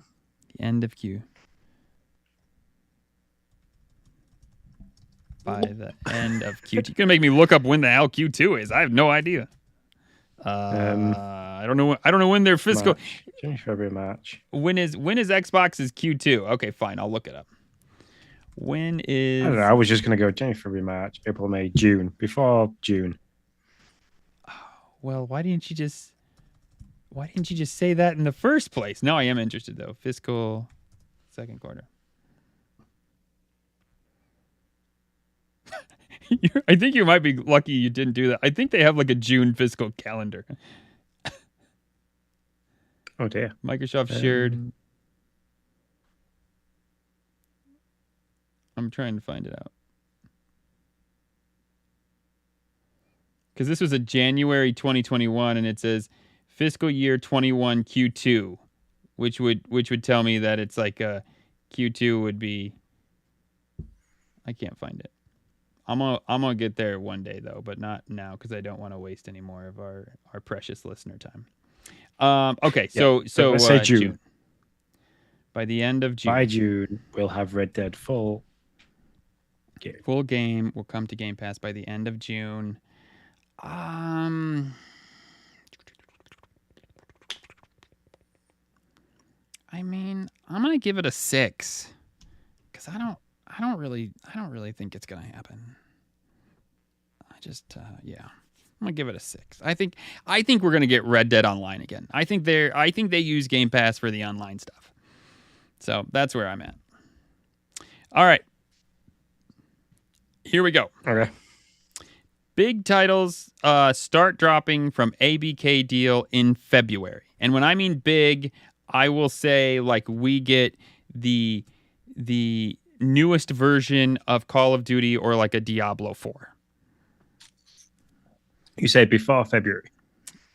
The end of Q. By the end of Q2. You're going to make me look up when the hell Q2 is. I have no idea. I don't know. I don't know when their fiscal.
January, February, March.
When is Xbox's Q2? Okay, fine. I'll look it up. When is?
I don't know. I was just going to go January, February, March, April, May, June. Before June.
Oh, well, why didn't you just say that in the first place? No, I am interested though. Fiscal second quarter. I think you might be lucky you didn't do that. I think they have like a June fiscal calendar.
Oh dear.
Microsoft shared. I'm trying to find it out. Because this was a January 2021 and it says fiscal year 21 Q2, which would tell me that it's like a Q2 would be. I can't find it. I'm gonna get there one day though, but not now because I don't want to waste any more of our precious listener time. Okay, so
let's say June.
By the end of June.
By June, we'll have Red Dead full game.
Full game will come to Game Pass by the end of June. I mean, I'm gonna give it a 6 because I don't really think it's gonna happen. I just yeah. I'm gonna give it a 6. I think we're gonna get Red Dead Online again. I think they use Game Pass for the online stuff. So that's where I'm at. All right. Here we go.
Okay.
Big titles start dropping from ABK deal in February. And when I mean big, I will say like we get the newest version of Call of Duty or like a Diablo 4.
You say before February?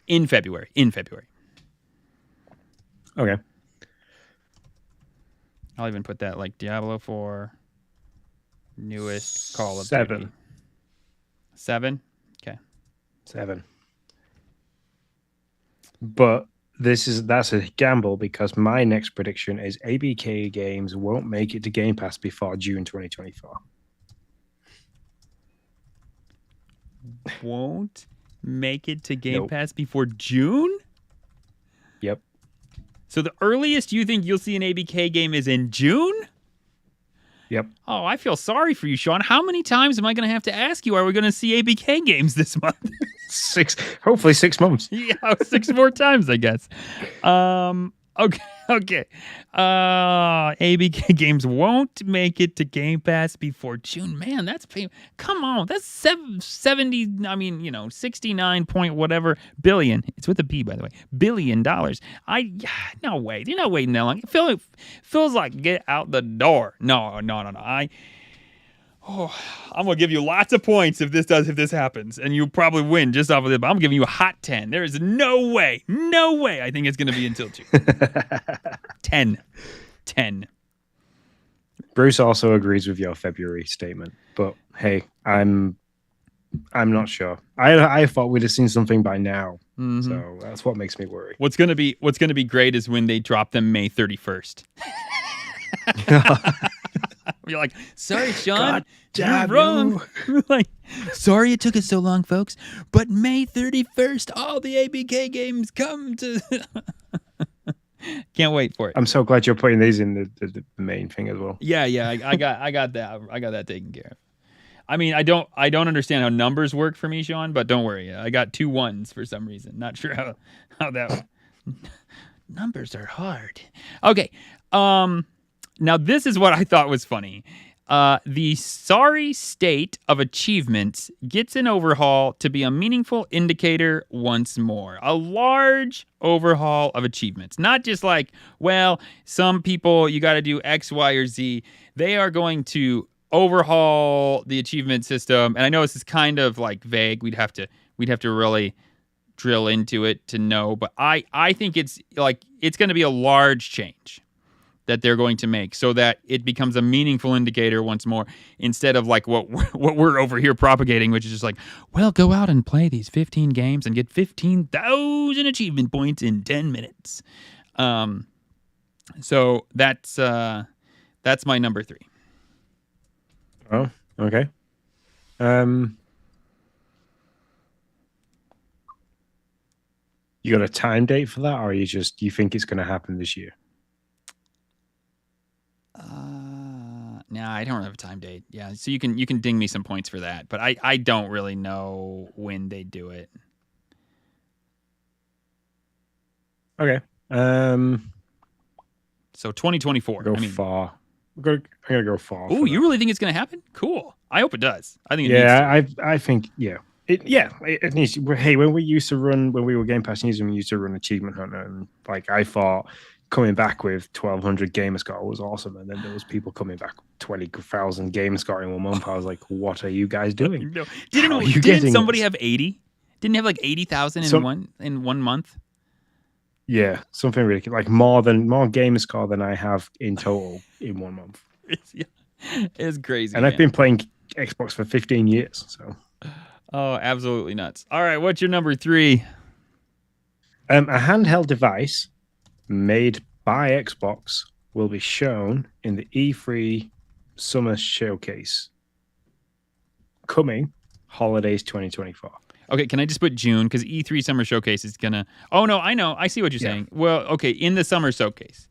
In February.
Okay.
I'll even put that like Diablo 4, newest Call of
7.
Duty. 7? Okay.
7. But that's a gamble because my next prediction is ABK games won't make it to Game Pass before June 2024.
Won't make it to Game Pass before June?
Yep.
So the earliest you think you'll see an ABK game is in June?
Yep.
Oh, I feel sorry for you, Sean. How many times am I going to have to ask you, are we going to see ABK games this month?
6. Hopefully 6 months.
Yeah, 6 more times, I guess. Okay. ABK games won't make it to Game Pass before June. Man, that's come on. That's 70, 69 point whatever billion. It's with a B, by the way. $billion. No way. You're not waiting that long. It feels like get out the door. No. I'm gonna give you lots of points if this happens, and you probably win just off of it. But I'm giving you a hot 10. There is no way I think it's gonna be until June. 10.
Bruce also agrees with your February statement, but hey, I'm not sure. I thought we'd have seen something by now, so that's what makes me worry.
What's gonna be great is when they drop them May 31st. You're like, sorry, Sean, you're wrong. Like, sorry it took us so long, folks. But May 31st, all the ABK games come to. Can't wait for it.
I'm so glad you're putting these in the main thing as well.
Yeah, I got that. I got that taken care of. I mean, I don't understand how numbers work for me, Sean, but don't worry. I got 2 1s for some reason. Not sure how that. Numbers are hard. Okay. Now, this is what I thought was funny. The sorry state of achievements gets an overhaul to be a meaningful indicator once more. A large overhaul of achievements. Not just like, well, some people, you got to do X, Y, or Z. They are going to overhaul the achievement system. And I know this is kind of like vague. We'd have to really drill into it to know. But I think it's going to be a large change that they're going to make so that it becomes a meaningful indicator once more, instead of like what we're over here propagating, which is just like, well, go out and play these 15 games and get 15,000 achievement points in 10 minutes. So that's my number 3.
Oh, okay. You got a time date for that, or you think it's going to happen this year?
No, I don't have a time date. Yeah, so you can ding me some points for that, but I don't really know when they do it.
Okay.
So 2024.
Far. I'm gonna go far.
Oh, you really think it's gonna happen? Cool. I hope it does. I think it
needs to. I think yeah. It needs to. Hey, when we were Game Pass users, we used to run Achievement Hunter, and like I thought coming back with 1,200 Gamerscore was awesome, and then there was people coming back with 20,000 Gamerscore in 1 month. I was like, what are you guys doing?
No. Didn't somebody have 80? Didn't have like 80,000 in 1 month?
Yeah, something ridiculous. Like more Gamerscore than I have in total in 1 month.
It's crazy.
And I've been playing Xbox for 15 years, so.
Oh, absolutely nuts. All right, what's your number 3?
A handheld device made by Xbox will be shown in the E3 Summer Showcase coming holidays 2024.
Okay, can I just put June? Because E3 Summer Showcase is going to... Oh, no, I know. I see what you're saying. Well, okay, in the Summer Showcase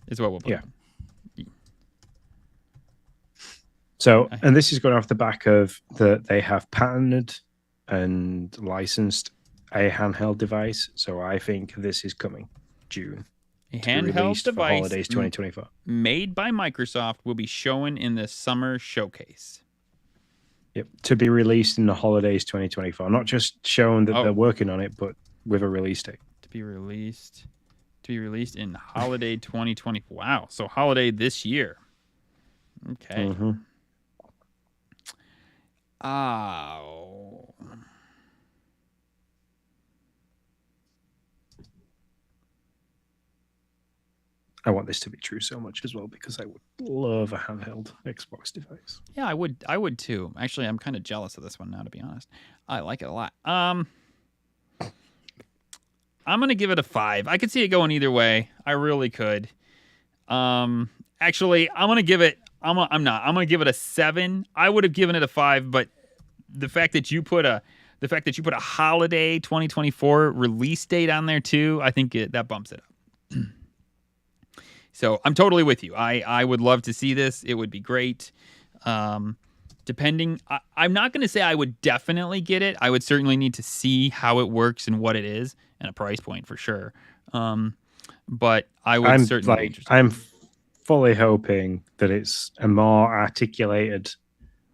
is what we'll put.
Yeah. So, and this is going off the back of they have patented and licensed a handheld device. So I think this is coming June.
A handheld device
for holidays 2024.
Made by Microsoft will be shown in the Summer Showcase.
Yep, to be released in the holidays 2024. Not just showing that they're working on it, but with a release date. To be released
in holiday 2020. Wow, so holiday this year. Okay.
Mm-hmm.
Oh.
I want this to be true so much as well because I would love a handheld Xbox device.
Yeah, I would too. Actually, I'm kind of jealous of this one now, to be honest. I like it a lot. I'm gonna give it a 5. I could see it going either way. I really could. Actually, I'm gonna give it. I'm gonna give it a 7. I would have given it a 5, but the fact that you put a holiday 2024 release date on there too, I think that bumps it up. So I'm totally with you. I would love to see this. It would be great. Depending, I'm not going to say I would definitely get it. I would certainly need to see how it works and what it is and a price point for sure. But I would certainly be interested.
I'm fully hoping that it's a more articulated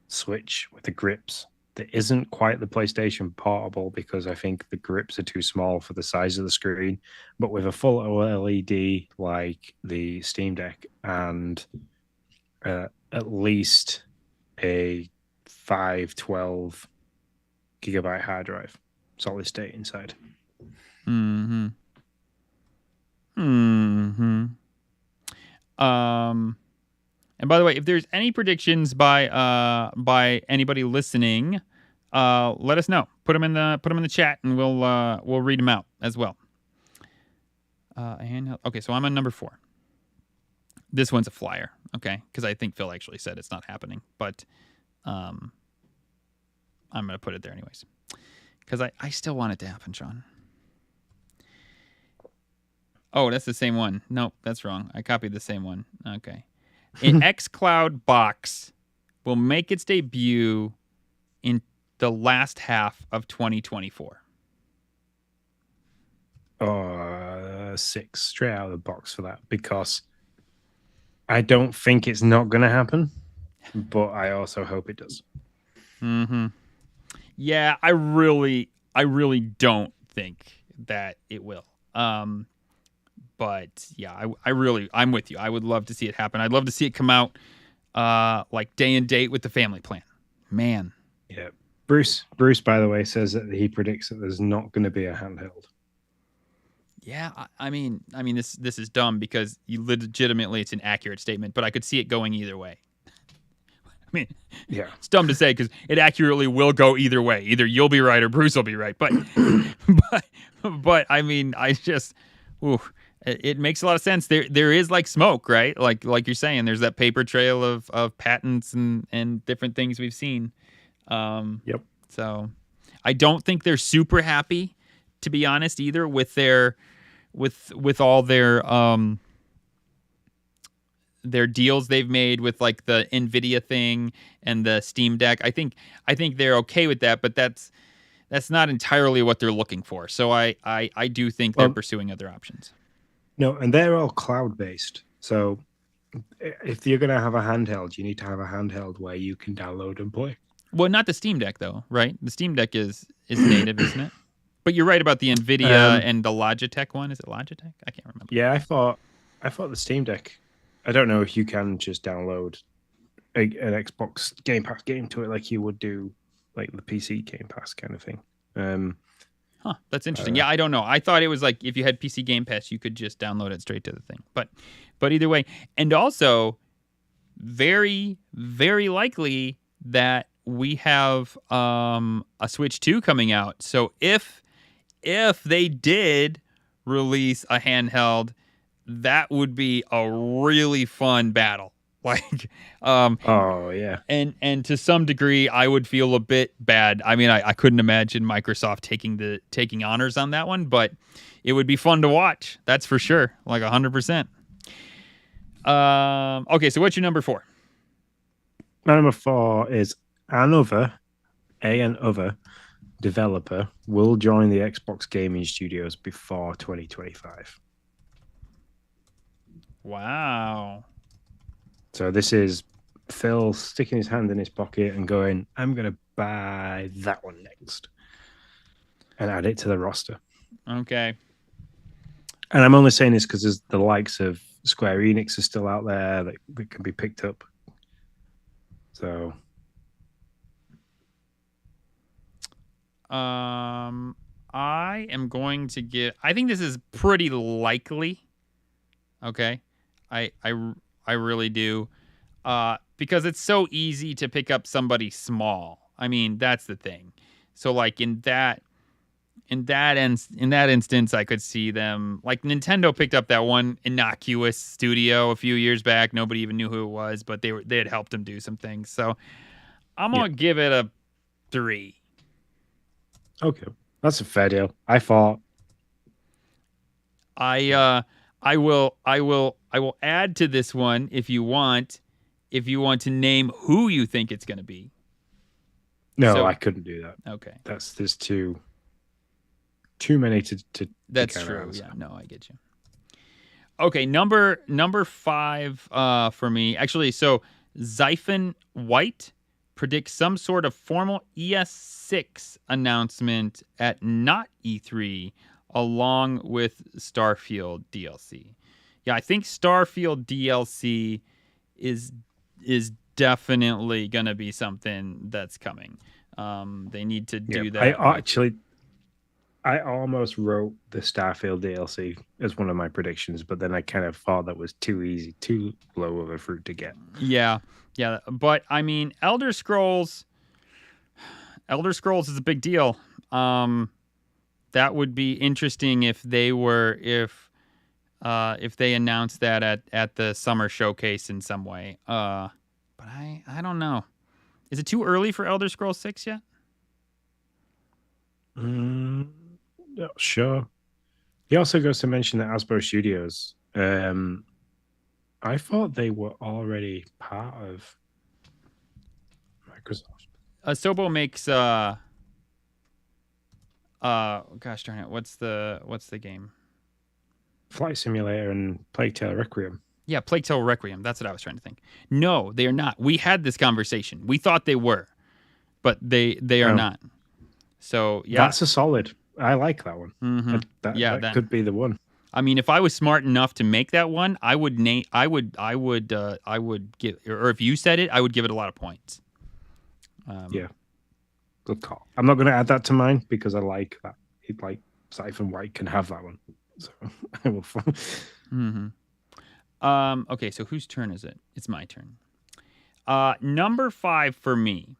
Switch with the grips that isn't quite the PlayStation Portable, because I think the grips are too small for the size of the screen, but with a full OLED like the Steam Deck and at least a 512 gigabyte hard drive, solid state inside.
Mm-hmm. And by the way, if there's any predictions by anybody listening, let us know. Put them in the chat, and we'll read them out as well. Okay, so I'm on number 4. This one's a flyer, okay? Because I think Phil actually said it's not happening, but I'm gonna put it there anyways, because I still want it to happen, Sean. Oh, that's the same one. Nope, that's wrong. I copied the same one. Okay. An xCloud box will make its debut in the last half of 2024.
6 straight out of the box for that, because I don't think it's not going to happen, but I also hope it does.
Mm-hmm. Yeah, I really don't think that it will. But yeah, I'm with you. I would love to see it happen. I'd love to see it come out like day and date with the family plan. Man.
Yeah. Bruce, by the way, says that he predicts that there's not going to be a handheld.
Yeah, I mean, this is dumb because legitimately it's an accurate statement, but I could see it going either way. I mean,
yeah,
it's dumb to say because it accurately will go either way. Either you'll be right or Bruce will be right. But I mean, it makes a lot of sense. There is like smoke, right? Like you're saying, there's that paper trail of patents and different things we've seen.
Yep.
So I don't think they're super happy, to be honest, either with all their deals they've made with like the Nvidia thing and the Steam Deck. I think they're okay with that, but that's not entirely what they're looking for. So I do think they're pursuing other options.
No, and they're all cloud-based. So if you're going to have a handheld, you need to have a handheld where you can download and play.
Well, not the Steam Deck, though, right? The Steam Deck is native, isn't it? But you're right about the Nvidia and the Logitech one. Is it Logitech? I can't remember.
Yeah, I thought the Steam Deck. I don't know if you can just download an Xbox Game Pass game to it like you would do like the PC Game Pass kind of thing.
Huh, that's interesting. Yeah, I don't know. I thought it was like if you had PC Game Pass, you could just download it straight to the thing. But either way, and also very, very likely that we have a Switch 2 coming out. So if they did release a handheld, that would be a really fun battle. Like,
Oh yeah.
and to some degree, I would feel a bit bad. I mean, I couldn't imagine Microsoft taking honors on that one, but it would be fun to watch. That's for sure. Like 100%. Okay, so what's your number 4?
My number 4 is another developer will join the Xbox gaming studios before 2025.
Wow.
So this is Phil sticking his hand in his pocket and going, I'm going to buy that one next and add it to the roster.
Okay.
And I'm only saying this because there's the likes of Square Enix are still out there that can be picked up. So,
I am going to give. I think this is pretty likely. Okay, I really do, because it's so easy to pick up somebody small. I mean, that's the thing. So, like in that instance, I could see them, like Nintendo picked up that one innocuous studio a few years back. Nobody even knew who it was, but they had helped them do some things. So I'm gonna give it a 3.
okay, that's a fair deal. I thought
I will add to this one if you want to name who you think it's gonna be.
no,
So-
I couldn't do that.
Okay,
There's too many to
that's
count
true.
around, so.
Yeah, no, I get you. Okay, number 5 for me. Actually, so Xiphon White predicts some sort of formal ES6 announcement at not E3 along with Starfield DLC. Yeah, I think Starfield DLC is definitely going to be something that's coming. They need to do that.
I almost wrote the Starfield DLC as one of my predictions, but then I kind of thought that was too easy, too low of a fruit to get.
Yeah. But I mean, Elder Scrolls is a big deal. That would be interesting if they announced that at the summer showcase in some way. But I don't know. Is it too early for Elder Scrolls 6 yet?
Not sure. He also goes to mention that Hasbro Studios. I thought they were already part of Microsoft.
Sobo makes gosh darn it, what's the game?
Flight Simulator and Plague Tale Requiem.
Yeah, Plague Tale Requiem. That's what I was trying to think. No, they are not. We had this conversation. We thought they were, but they are not. So yeah,
that's a solid. I like that one.
Mm-hmm.
That could be the one.
I mean, if I was smart enough to make that one, I would give, or if you said it, I would give it a lot of points.
Yeah, good call. I'm not going to add that to mine because I like that. Like Xiphon White can have that one, so I will.
Mm-hmm. Okay, so whose turn is it? It's my turn. Number 5 for me.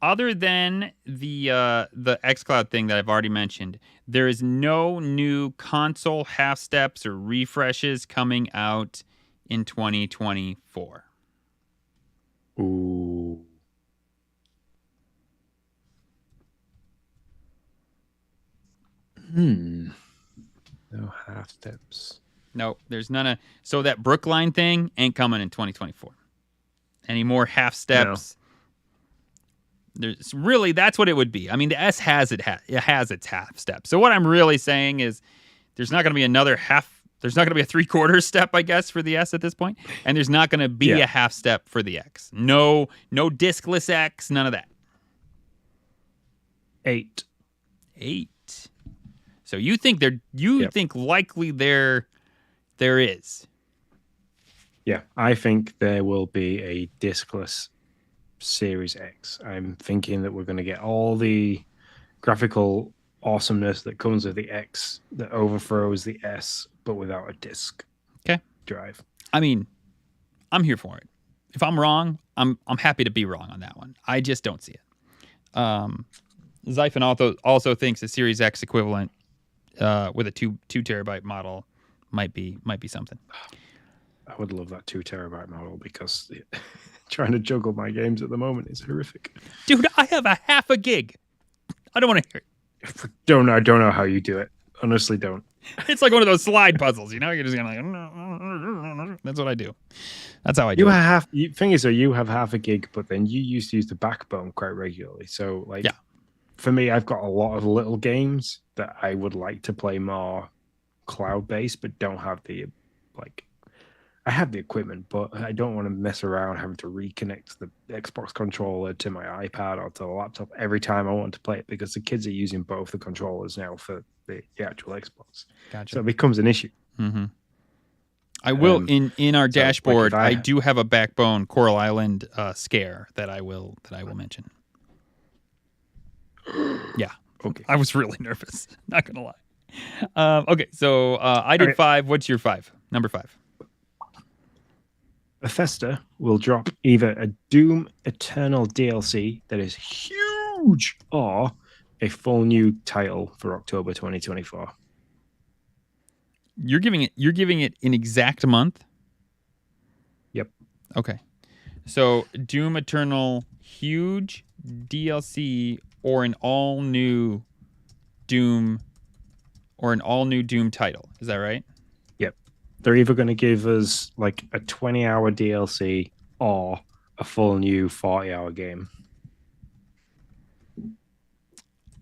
Other than the xCloud thing that I've already mentioned, there is no new console half steps or refreshes coming out in 2024.
Ooh. No half steps.
Nope, there's none of. So that Brookline thing ain't coming in 2024. Any more half steps? No. That's what it would be. I mean, the S has its half step. So what I'm really saying is, there's not going to be another half. There's not going to be a 3/4 step, I guess, for the S at this point, and there's not going to be a half step for the X. No diskless X, none of that.
8.
So you think think likely there is.
Yeah, I think there will be a diskless Series X. I'm thinking that we're going to get all the graphical awesomeness that comes with the X that overthrows the S, but without a disk drive.
I mean, I'm here for it. If I'm wrong, I'm happy to be wrong on that one. I just don't see it. Xiphon also thinks a Series X equivalent with a 2 terabyte model might be something.
I would love that 2 terabyte model because trying to juggle my games at the moment is horrific.
Dude, I have a half a gig. I don't want to hear it.
I don't know how you do it. Honestly, don't.
It's like one of those slide puzzles, you know? You're just going like, that's what I do. That's how I do it.
Thing is, though, you have half a gig, but then you used to use the backbone quite regularly. So, like, for me, I've got a lot of little games that I would like to play more cloud-based, but don't have the, like, I have the equipment, but I don't want to mess around having to reconnect the Xbox controller to my iPad or to the laptop every time I want to play it, because the kids are using both the controllers now for the actual Xbox.
Gotcha.
So it becomes an issue.
Mm-hmm. I will in our dashboard.
Like
I do have a Backbone Coral Island scare that I will mention. Yeah.
Okay.
I was really nervous. Not gonna lie. Okay, so I did 5. What's your 5? Number 5.
Bethesda will drop either a Doom Eternal DLC that is huge or a full new title for October 2024.
You're giving it an exact month?
Yep.
Okay. So Doom Eternal huge DLC or an all new Doom title. Is that right?
Yep. They're either going to give us like a 20-hour DLC or a full new 40-hour game.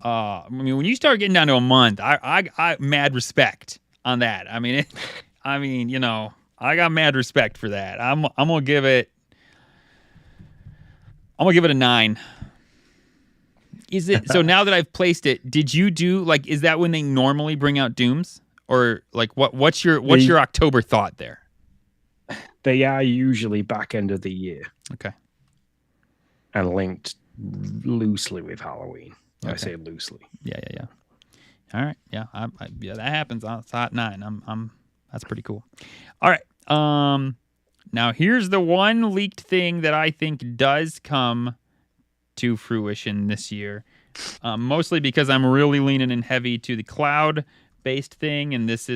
I mean, when you start getting down to a month, I mad respect on that. I mean, you know, I got mad respect for that. I'm gonna give it a 9. Is it so? Now that I've placed it, did you do like? Is that when they normally bring out Dooms, or like what's your October thought there?
They are usually back end of the year.
Okay.
And linked loosely with Halloween. Okay. I say loosely.
Yeah. All right. Yeah. Yeah. That happens. It's hot 9. That's pretty cool. All right. Now here's the one leaked thing that I think does come to fruition this year. Mostly because I'm really leaning in heavy to the cloud-based thing, and this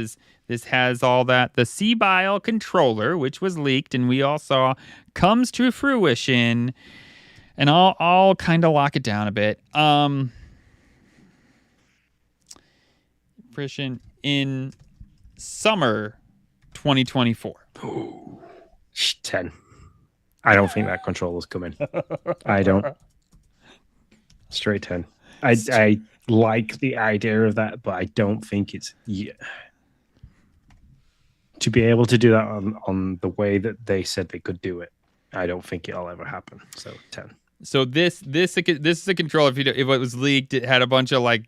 has all that. The C-Bile controller, which was leaked and we all saw, comes to fruition. And I'll kind of lock it down a bit. Fruition in summer 2024.
10. I don't think that controller's coming. I don't. Straight 10. I like the idea of that, but I don't think it's to be able to do that on the way that they said they could do it. I don't think it'll ever happen. So 10.
So this is a controller. If it was leaked, it had a bunch of like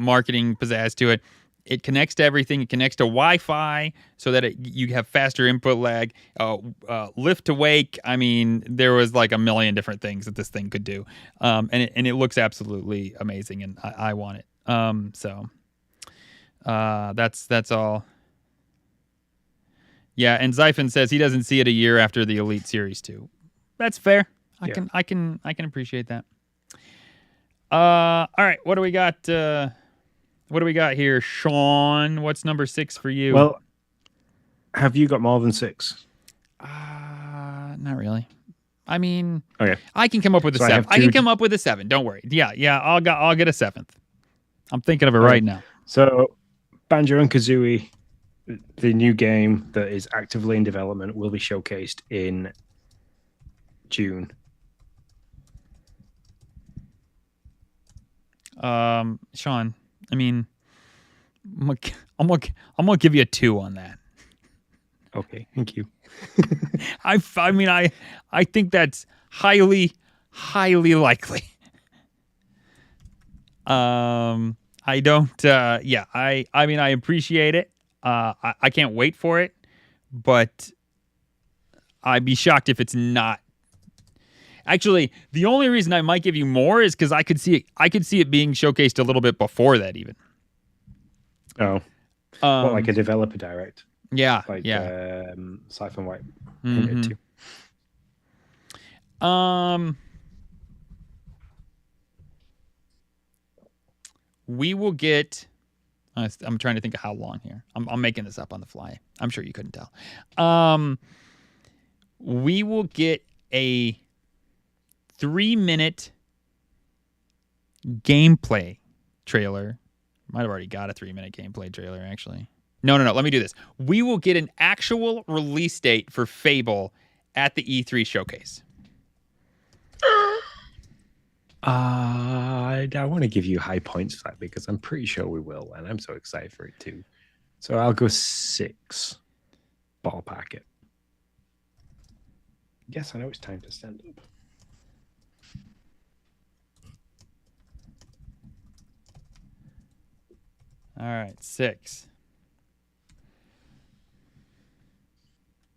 marketing pizzazz to it. It connects to everything. It connects to Wi-Fi so that you have faster input lag. Lift to wake. I mean, there was like a million different things that this thing could do, and it looks absolutely amazing, and I want it. So that's all. Yeah, and Zyphon says he doesn't see it a year after the Elite Series 2. That's fair. I can appreciate that. All right, what do we got? What do we got here, Sean? What's number 6 for you?
Well, have you got more than 6?
Not really. I mean,
okay.
I can come up with a 7. I can come up with a 7. Don't worry. Yeah. I'll get a 7th. I'm thinking of it right now.
So, Banjo-Kazooie, the new game that is actively in development, will be showcased in June.
Sean, I mean, I'm gonna give you a 2 on that.
Okay, thank you.
I think that's highly likely. I don't. I mean, I appreciate it. I can't wait for it, but I'd be shocked if it's not. Actually, the only reason I might give you more is because I could see it being showcased a little bit before that, even.
Oh, like a developer direct?
Yeah,
like Siphon White.
Mm-hmm. We will get. I'm trying to think of how long here. I'm making this up on the fly. I'm sure you couldn't tell. We will get a 3-minute gameplay trailer. Might have already got a 3-minute gameplay trailer, actually. No. Let me do this. We will get an actual release date for Fable at the E3 showcase.
I want to give you high points for that because I'm pretty sure we will, and I'm so excited for it too. So I'll go 6. Ballpark it. Yes, I know it's time to stand up.
All right, 6.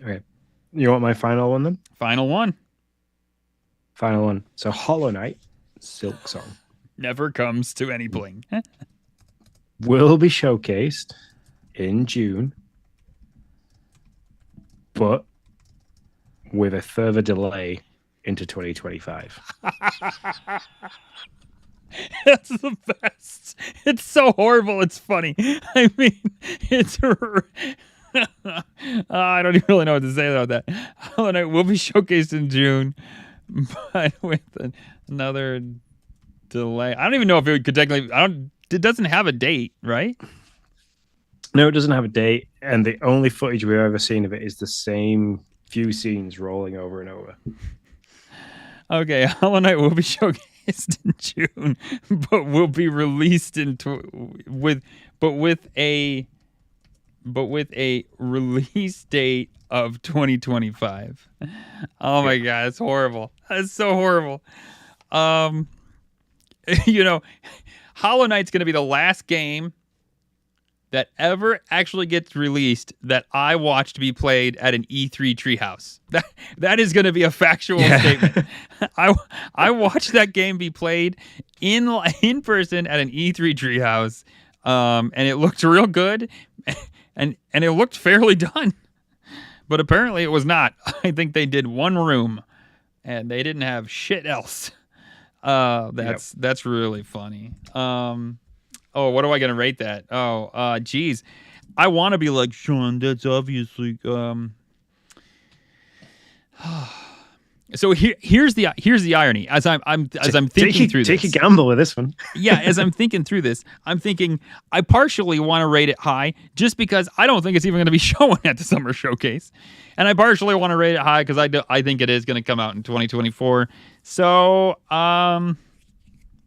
Okay. You want my final one then?
Final one.
Final one. So Hollow Knight, Silk Song.
Never comes to any bling.
Will be showcased in June, but with a further delay into 2025.
That's the best. It's so horrible. It's funny. I mean, it's. I don't even really know what to say about that. Hollow Knight will be showcased in June, but with another delay. I don't even know if it could technically. It doesn't have a date, right?
No, it doesn't have a date, and the only footage we've ever seen of it is the same few scenes rolling over and over.
Okay, Hollow Knight will be showcased in June, but will be released with a release date of 2025. Oh my god, it's horrible. That's so horrible. Hollow Knight's going to be the last game that ever actually gets released that I watched be played at an E3 treehouse. That is going to be a factual statement. I watched that game be played in person at an E3 treehouse, and it looked real good, and it looked fairly done. But apparently it was not. I think they did one room, and they didn't have shit else. That's really funny. What am I gonna rate that? Geez, I want to be like Sean. That's obviously. So here's the irony. As I'm thinking through this,
take a gamble with this one.
Yeah, as I'm thinking through this, I'm thinking I partially want to rate it high just because I don't think it's even going to be showing at the summer showcase, and I partially want to rate it high because I think it is going to come out in 2024. So I'm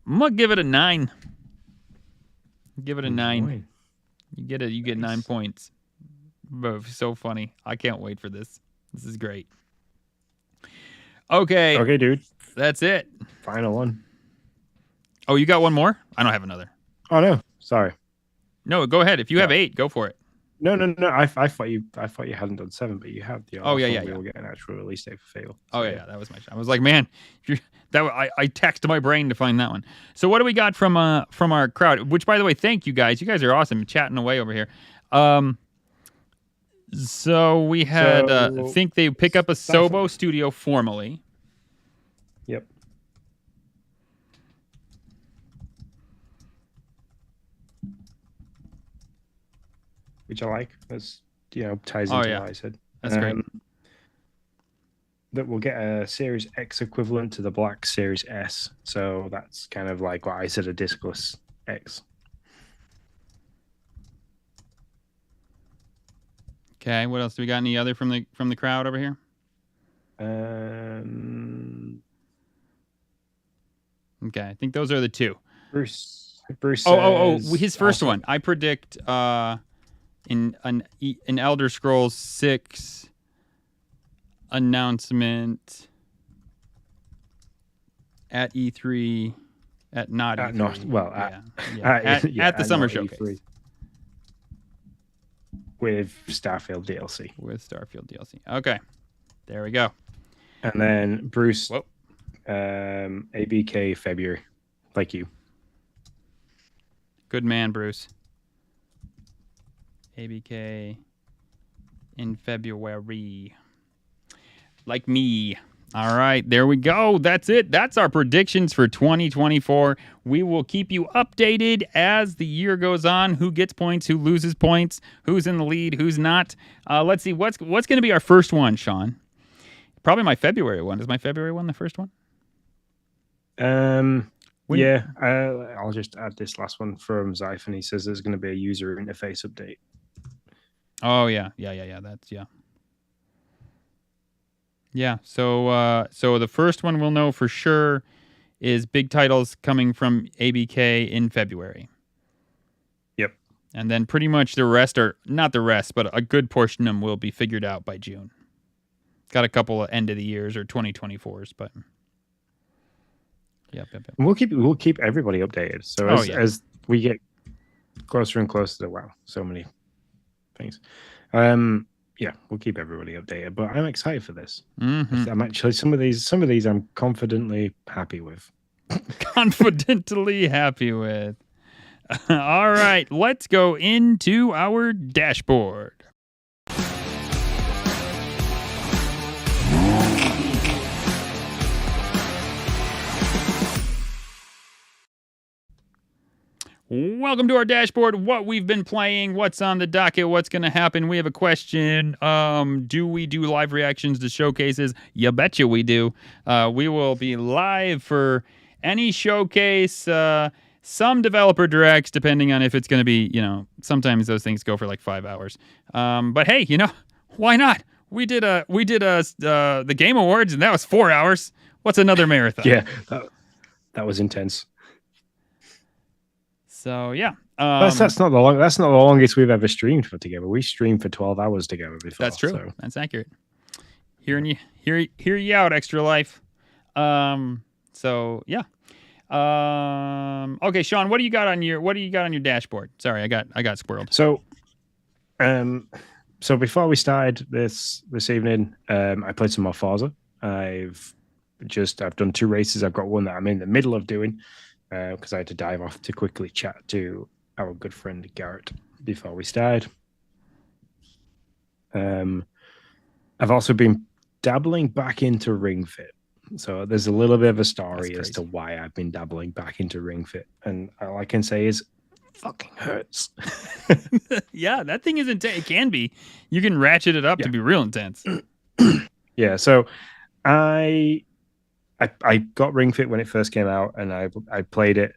gonna give it a 9. Give it a 9. You get 9 points. So funny. I can't wait for this. This is great. Okay.
Okay, dude.
That's it.
Final one.
Oh, you got one more? I don't have another.
Oh no, sorry.
No, go ahead. If you have 8, go for it.
No. I thought you hadn't done 7, but you have.
Yeah.
We'll get an actual release date for Fable.
So, yeah, that was my. I was like, man, I texted my brain to find that one. So what do we got from our crowd? Which, by the way, thank you guys. You guys are awesome, chatting away over here. So we had think they pick up a Sobo studio formally.
Yep. Which I like. As ties into what I said.
That's great.
That we'll get a Series X equivalent to the Black Series S. So that's kind of like what I said, a discless X.
Okay, what else do we got? Any other from the crowd over here? Okay, I think those are the 2.
Bruce.
His first one. I predict in Elder Scrolls 6 announcement at E3 at the summer showcase. E3.
With Starfield DLC.
Okay. There we go.
And then Bruce, ABK February, like you.
Good man, Bruce. ABK in February. Like me. All right, there we go. That's it. That's our predictions for 2024. We will keep you updated as the year goes on. Who gets points? Who loses points? Who's in the lead? Who's not? Let's see. What's going to be our first one, Sean? Probably my February one. Is my February one the first one?
Yeah. I'll just add this last one from Zyphon. He says there's going to be a user interface update.
Oh yeah. That's yeah. Yeah, so the first one we'll know for sure is big titles coming from ABK in February.
Yep.
And then pretty much the rest are, not the rest, but a good portion of them will be figured out by June. Got a couple of end of the years or 2024s, but yep.
We'll keep everybody updated. So as we get closer and closer to so many things. Yeah, we'll keep everybody updated, but I'm excited for this.
Mm-hmm.
I'm actually some of these I'm confidently happy with.
Confidently happy with. All right, let's go into our dashboard. Welcome to our dashboard. What we've been playing, what's on the docket, what's going to happen. We have a question. Do we do live reactions to showcases? You betcha we do. We will be live for any showcase, some developer directs, depending on if it's going to be, sometimes those things go for like 5 hours. But hey, why not? We did the Game Awards, and that was 4 hours. What's another marathon?
Yeah, that was intense.
So yeah,
that's not the longest we've ever streamed for together. We streamed for 12 hours together before.
That's true.
So.
That's accurate. Hear you out, Extra Life. So yeah. Okay, Sean, what do you got on your dashboard? Sorry, I got squirreled.
So before we started this evening, I played some more Forza. I've done 2 races. I've got one that I'm in the middle of doing. Because I had to dive off to quickly chat to our good friend Garrett before we started. I've also been dabbling back into Ring Fit. So there's a little bit of a story as to why I've been dabbling back into Ring Fit. And all I can say is fucking hurts.
Yeah, that thing is intense. It can be. You can ratchet it up to be real intense.
Yeah, so I got Ring Fit when it first came out, and I played it.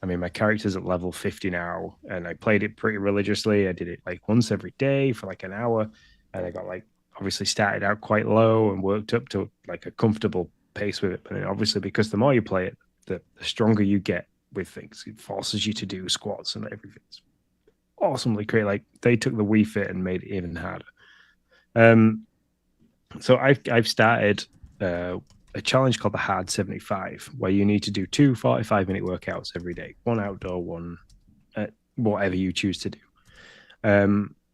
My character's at level 50 now, and I played it pretty religiously. I did it like once every day for like an hour, and I got obviously started out quite low and worked up to like a comfortable pace with it. But then obviously, because the more you play it, the stronger you get with things. It forces you to do squats and everything. It's awesomely great. Like they took the Wii Fit and made it even harder. So I've started a challenge called the Hard 75, where you need to do 2 45-minute workouts every day, one outdoor, one whatever you choose to do.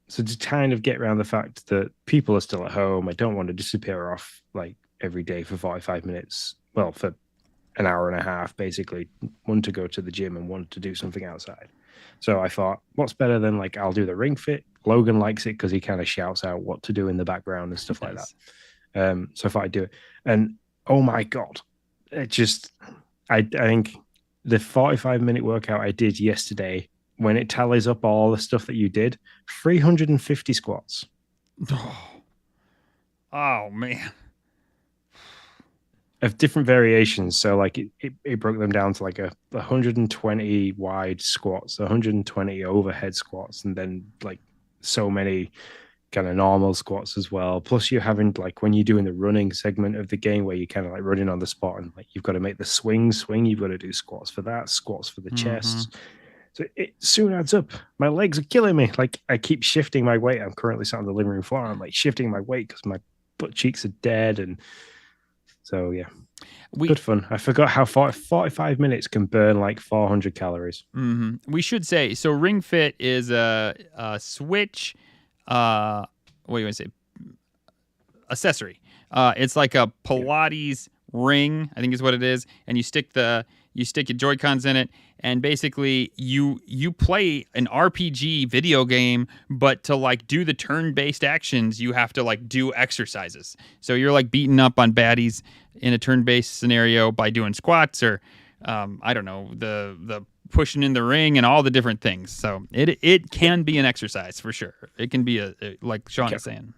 So to kind of get around the fact that people are still at home, I don't want to disappear off like every day for 45 minutes. Well, for an hour and a half, basically, one to go to the gym and one to do something outside. So I thought, what's better than I'll do the Ring Fit. Logan likes it because he kind of shouts out what to do in the background and stuff like that. So I thought I'd do it. And oh my God, I think the 45-minute workout I did yesterday, when it tallies up all the stuff that you did, 350 squats.
Oh man.
Of different variations. So it broke them down to 120 wide squats, 120 overhead squats, and then so many kind of normal squats as well. Plus you're having when you're doing the running segment of the game where you're kind of running on the spot and you've got to make the swing, you've got to do squats for that, squats for the chests. So it soon adds up. My legs are killing me. I keep shifting my weight. I'm currently sat on the living room floor. I'm shifting my weight because my butt cheeks are dead. And so, yeah, good fun. I forgot how 45 minutes can burn 400 calories.
Mm-hmm. We should say, so Ring Fit is a Switch, what do you want to say? Accessory. It's like a Pilates ring, I think is what it is, and you stick your Joy-Cons in it, and basically you play an RPG video game, but to like do the turn-based actions, you have to like do exercises. So you're like beating up on baddies in a turn-based scenario by doing squats or I don't know, the pushing in the ring and all the different things. So it can be an exercise for sure. It can be a like Sean is saying.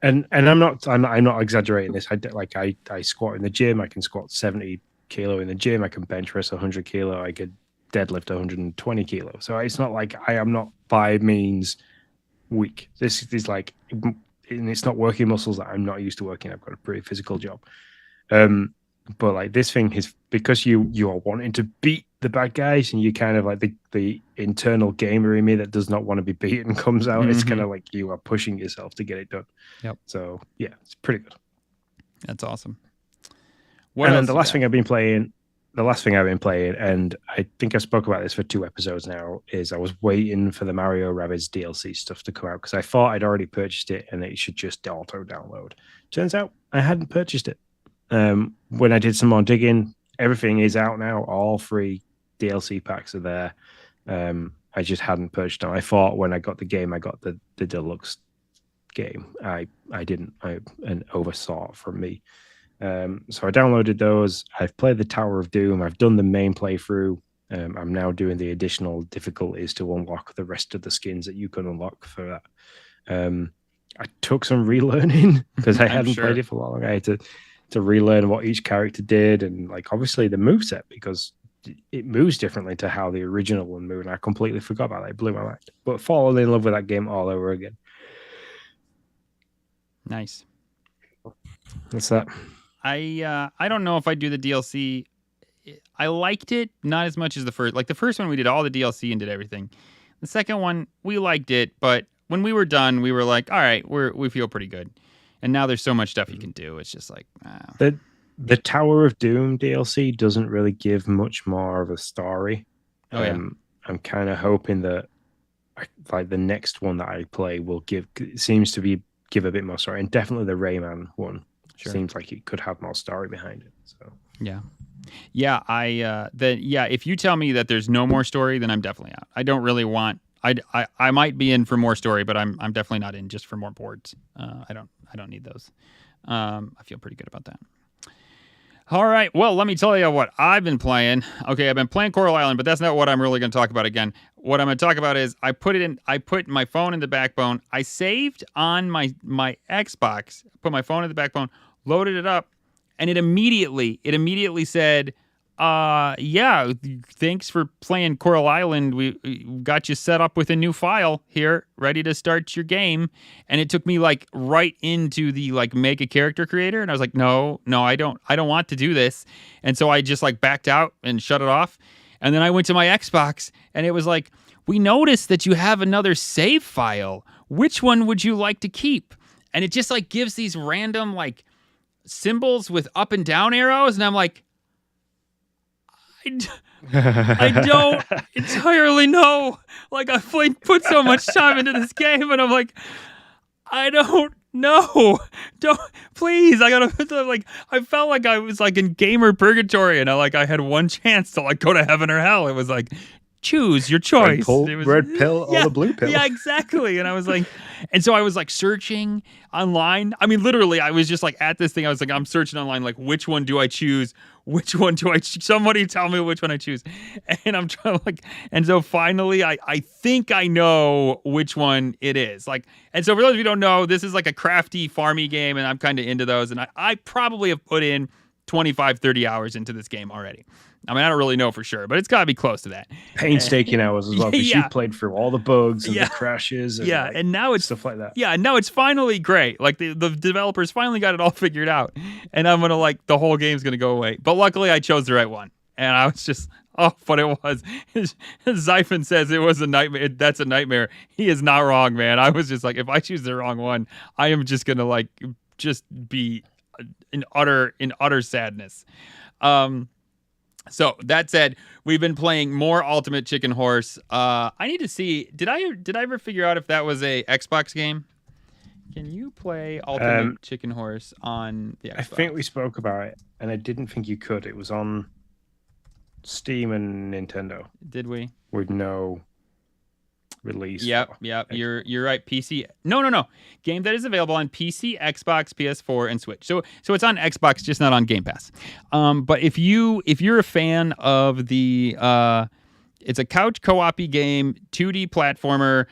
And I'm not exaggerating this. I squat in the gym. I can squat 70 kilo in the gym. I can bench press 100 kilo. I could deadlift 120 kilo. So it's not like I am not by means weak. This is like, and it's not working muscles that I'm not used to working. I've got a pretty physical job. But like this thing is because you are wanting to beat the bad guys, and you kind of like the internal gamer in me that does not want to be beaten comes out. It's kind of like you are pushing yourself to get it done.
Yep.
So yeah, it's pretty good.
That's awesome.
And then the last thing I've been playing, and I think I spoke about this for 2 episodes now, is I was waiting for the Mario Rabbids DLC stuff to come out because I thought I'd already purchased it and it should just auto download. Turns out I hadn't purchased it. When I did some more digging, everything is out now. All 3 DLC packs are there. I just hadn't purchased them. I thought when I got the game, I got the deluxe game. I didn't. An oversight from me. So I downloaded those. I've played the Tower of Doom. I've done the main playthrough. I'm now doing the additional difficulties to unlock the rest of the skins that you can unlock for that. I took some relearning because I hadn't played it for long. I had to relearn what each character did, and like obviously the moveset, because it moves differently to how the original one moved. And I completely forgot about that. It blew my mind. But falling in love with that game all over again.
Nice.
What's that?
I don't know if I do the DLC. I liked it not as much as the first. Like the first one, we did all the DLC and did everything. The second one, we liked it, but when we were done, we were like, all right, we feel pretty good. And now there's so much stuff you can do. It's just like
the Tower of Doom DLC doesn't really give much more of a story. I'm kind of hoping that like the next one that I play will give a bit more story, and definitely the Rayman one seems like it could have more story behind it. So if you tell me that there's no more story, then I'm definitely out. I don't really want. I might be in for more story, but I'm definitely not in just for more boards. I don't need those. I feel pretty good about that. All right. Well, let me tell you what I've been playing. Okay, I've been playing Coral Island, but that's not what I'm really going to talk about again. What I'm going to talk about is I put my phone in the backbone. I saved on my Xbox, put my phone in the backbone, loaded it up, and it immediately said, thanks for playing Coral Island. We got you set up with a new file here, ready to start your game. And it took me like right into the like make a character creator. And I was like, no, I don't want to do this. And so I just like backed out and shut it off. And then I went to my Xbox and it was like, we noticed that you have another save file. Which one would you like to keep? And it just like gives these random like symbols with up and down arrows. And I'm like, I don't entirely know. Like, I've put so much time into this game, and I'm like, I don't know. Please. I felt like I was like in gamer purgatory, and I had one chance to like go to heaven or hell. It was like, choose your choice. Red pill or the blue pill.
Yeah, exactly. And I was like, and so I was like searching online. I mean, literally, I was just like at this thing. I was like, I'm searching online, like, which one do I choose? Which one do I choose? Somebody tell me which one I choose. And I'm trying to like, and so finally, I think I know which one it is. Like, and so for those of you who don't know, this is like a crafty, farmy game, and I'm kind of into those. And I probably have put in 25, 30 hours into this game already. I mean, I don't really know for sure, but it's got to be close to that.
Painstaking hours as well, because you played through all the bugs and the crashes. And
and now it's
stuff like that.
Yeah, and now it's finally great. Like the developers finally got it all figured out, and I'm gonna like the whole game's gonna go away. But luckily, I chose the right one, and I was just but it was. Zyphon says it was a nightmare. That's a nightmare. He is not wrong, man. I was just like, if I choose the wrong one, I am just gonna like just be in utter sadness. So that said, we've been playing more Ultimate Chicken Horse. I need to see. Did I ever figure out if that was a Xbox game? Can you play Ultimate
Um,
Chicken Horse on the Xbox?
I think we spoke about it, and I didn't think you could. It was on Steam and Nintendo
Did we?
with no release.
Yep. You're right. PC. No. Game that is available on PC, Xbox, PS4, and Switch. So it's on Xbox, just not on Game Pass. But if you're a fan of the, it's a couch co-op game, 2D platformer.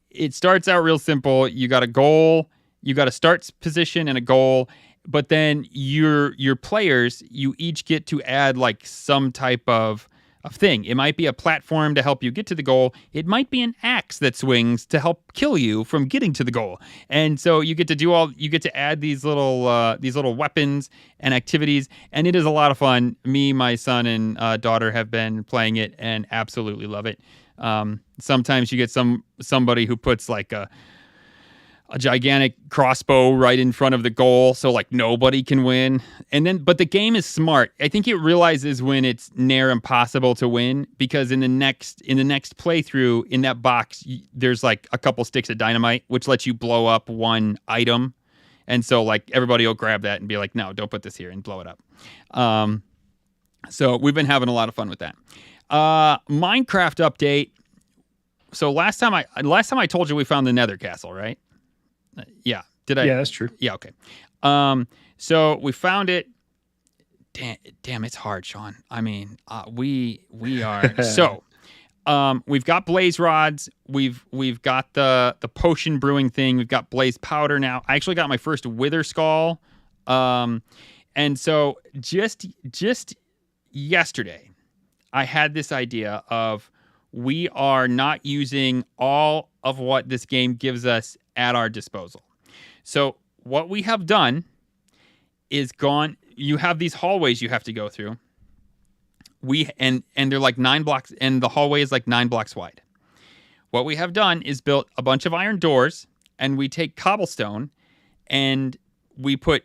It starts out real simple. You got a goal, you got a start position and a goal, but then your players, you each get to add like some type of thing. It might be a platform to help you get to the goal. It might be an axe that swings to help kill you from getting to the goal. And so you get to add these little weapons and activities, and it is a lot of fun. Me, my son, and daughter have been playing it and absolutely love it. Sometimes you get somebody who puts like a gigantic crossbow right in front of the goal, so like nobody can win. But the game is smart. I think it realizes when it's near impossible to win, because in the next playthrough, in that box, there's like a couple sticks of dynamite, which lets you blow up one item. And so like everybody will grab that and be like, no, don't put this here, and blow it up. So we've been having a lot of fun with that. Minecraft update. So last time I told you we found the Nether Castle, right? Yeah. Did I?
Yeah, that's true.
Yeah. Okay. So we found it. Damn, it's hard, Sean. I mean, we are so. We've got blaze rods. We've got the potion brewing thing. We've got blaze powder now. I actually got my first wither skull. And so just yesterday, I had this idea of, we are not using all of what this game gives us at our disposal. So what we have done is you have these hallways you have to go through. And they're like 9 blocks, and the hallway is like 9 blocks wide. What we have done is built a bunch of iron doors, and we take cobblestone and we put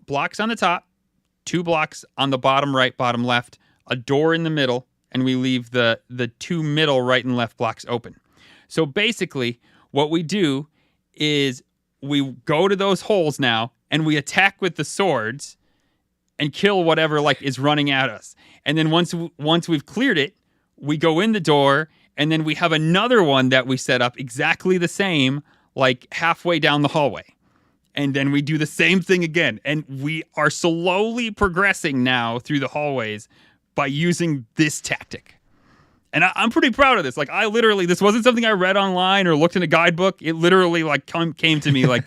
blocks on the top, 2 blocks on the bottom right, bottom left, a door in the middle, and we leave the 2 middle right and left blocks open. So basically, what we do is we go to those holes now, and we attack with the swords and kill whatever like is running at us. And then once we've cleared it, we go in the door, and then we have another one that we set up exactly the same, like halfway down the hallway. And then we do the same thing again. And we are slowly progressing now through the hallways by using this tactic. And I'm pretty proud of this. Like, this wasn't something I read online or looked in a guidebook. It literally like came to me like,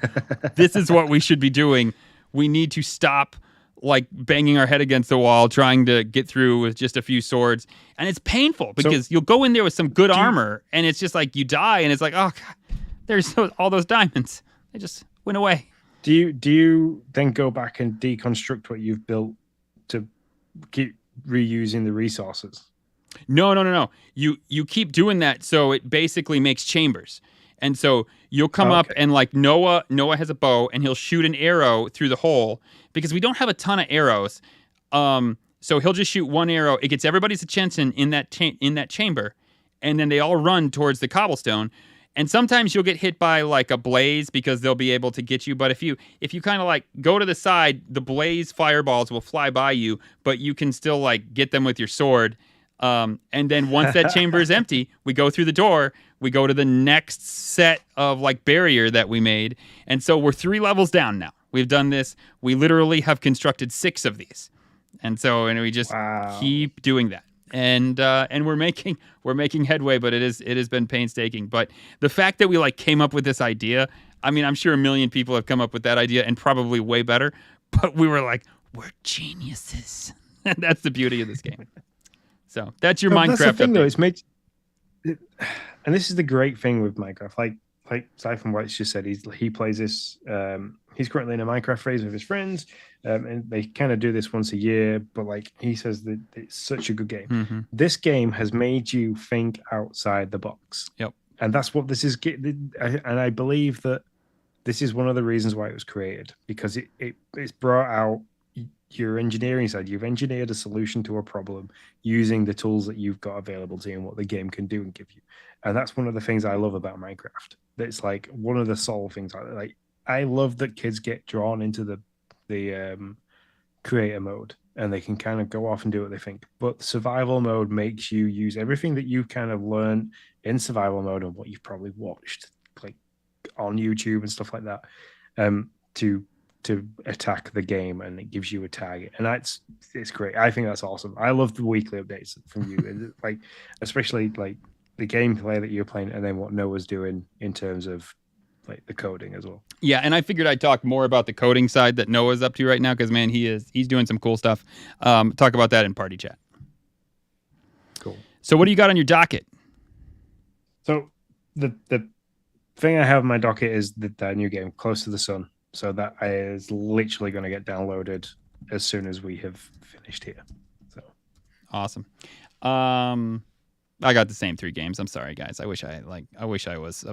this is what we should be doing. We need to stop like banging our head against the wall, trying to get through with just a few swords. And it's painful because you'll go in there with some good armor, and it's just like you die, and it's like, oh God, there's all those diamonds. They just went away.
Do you then go back and deconstruct what you've built to keep reusing the resources?
No. You keep doing that, so it basically makes chambers. And so you'll come up, and like Noah has a bow, and he'll shoot an arrow through the hole, because we don't have a ton of arrows. So he'll just shoot one arrow. It gets everybody's attention in that chamber, and then they all run towards the cobblestone. And sometimes you'll get hit by like a blaze, because they'll be able to get you. But if you kind of like go to the side, the blaze fireballs will fly by you, but you can still like get them with your sword. And then once that chamber is empty, we go through the door, we go to the next set of like barrier that we made. And so we're 3 levels down now. We've done this. We literally have constructed 6 of these. And we just keep doing that. And we're making headway, but it has been painstaking. But the fact that we like came up with this idea, I mean, I'm sure a million people have come up with that idea and probably way better, but we were like, we're geniuses. And that's the beauty of this game. So that's your Minecraft. That's the thing,
though. It's made, and this is the great thing with Minecraft. Like Siphon White's just said, he plays this. He's currently in a Minecraft phase with his friends, and they kind of do this once a year. But like he says that it's such a good game.
Mm-hmm.
This game has made you think outside the box.
Yep.
And that's what this is. And I believe that this is one of the reasons why it was created, because it's brought out your engineering side. You've engineered a solution to a problem using the tools that you've got available to you and what the game can do and give you. And that's one of the things I love about Minecraft. that's like one of the sole things. Like I love that kids get drawn into the creator mode and they can kind of go off and do what they think. But survival mode makes you use everything that you've kind of learned in survival mode and what you've probably watched like on YouTube and stuff like that, to attack the game, and it gives you a target, and it's great. I think that's awesome. I love the weekly updates from you, like especially like the gameplay that you're playing, and then what Noah's doing in terms of like the coding as well.
Yeah, and I figured I'd talk more about the coding side that Noah's up to right now because man, he's doing some cool stuff. Talk about that in party chat.
Cool.
So what do you got on your docket?
So the thing I have on my docket is the new game, Close to the Sun. So that is literally going to get downloaded as soon as we have finished here. So
awesome. I got the same 3 games. I'm sorry, guys. I wish I was.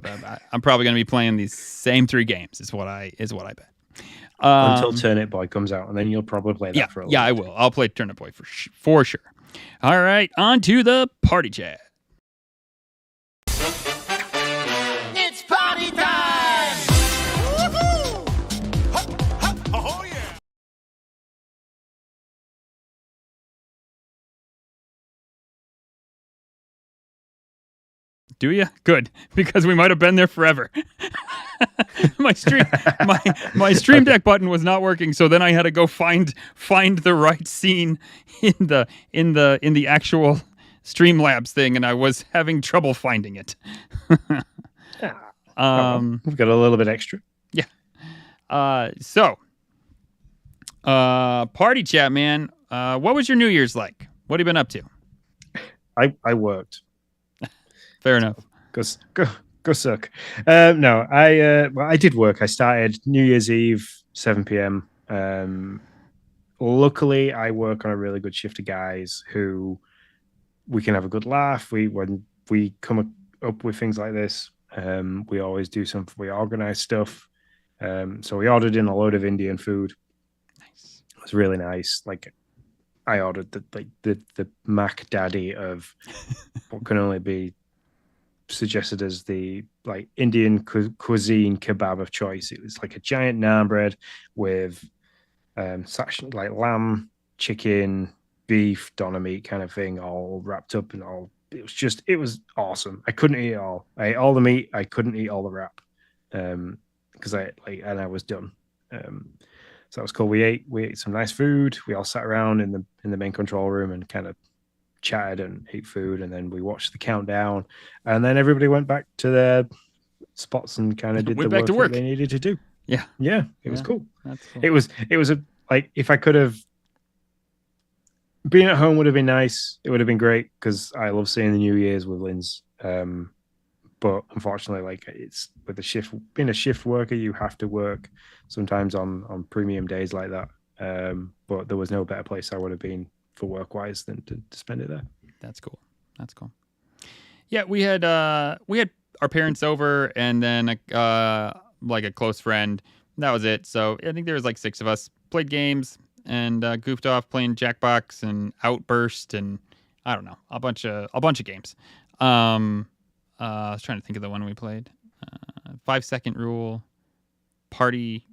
I'm probably going to be playing these same 3 games. Is what I bet.
Until Turnip Boy comes out, and then you'll probably play that for a little
I will. I'll play Turnip Boy for sure. All right, on to the party chat.
It's party time! Woohoo! Oh, yeah!
Do you? Good, because we might have been there forever. my stream deck button was not working, so then I had to go find the right scene in the actual Streamlabs thing, and I was having trouble finding it.
we've got a little bit extra.
Yeah. So party chat, man. What was your New Year's like? What have you been up to?
I worked.
Fair enough.
Go suck. No, I did work. I started New Year's Eve, 7 p.m. Luckily, I work on a really good shift of guys who we can have a good laugh. When we come up with things like this, we always do we organize stuff. So we ordered in a load of Indian food.
Nice.
It was really nice. Like I ordered the Mac Daddy of what can only be suggested as the like Indian cuisine kebab of choice. It was like a giant naan bread with like lamb, chicken, beef, doner meat kind of thing, all wrapped up and all. It was awesome. I couldn't eat it all. I ate all the meat. I couldn't eat all the wrap because I was done. So that was cool. We ate some nice food. We all sat around in the main control room and kind of chatted and ate food, and then we watched the countdown, and then everybody went back to their spots and kind of did the work that they needed to do.
Yeah,
it was cool.
That's cool.
It was like if I could have being at home would have been nice. It would have been great because I love seeing the New Year's with Linz. But unfortunately, like it's with the shift, being a shift worker, you have to work sometimes on premium days like that. But there was no better place I would have been for work wise than to spend it there.
That's cool. Yeah, we had our parents over, and then like a close friend. That was it. So I think there was like 6 of us. Played games and goofed off playing Jackbox and Outburst and I don't know, a bunch of games. I was trying to think of the one we played. 5-second Rule, Party,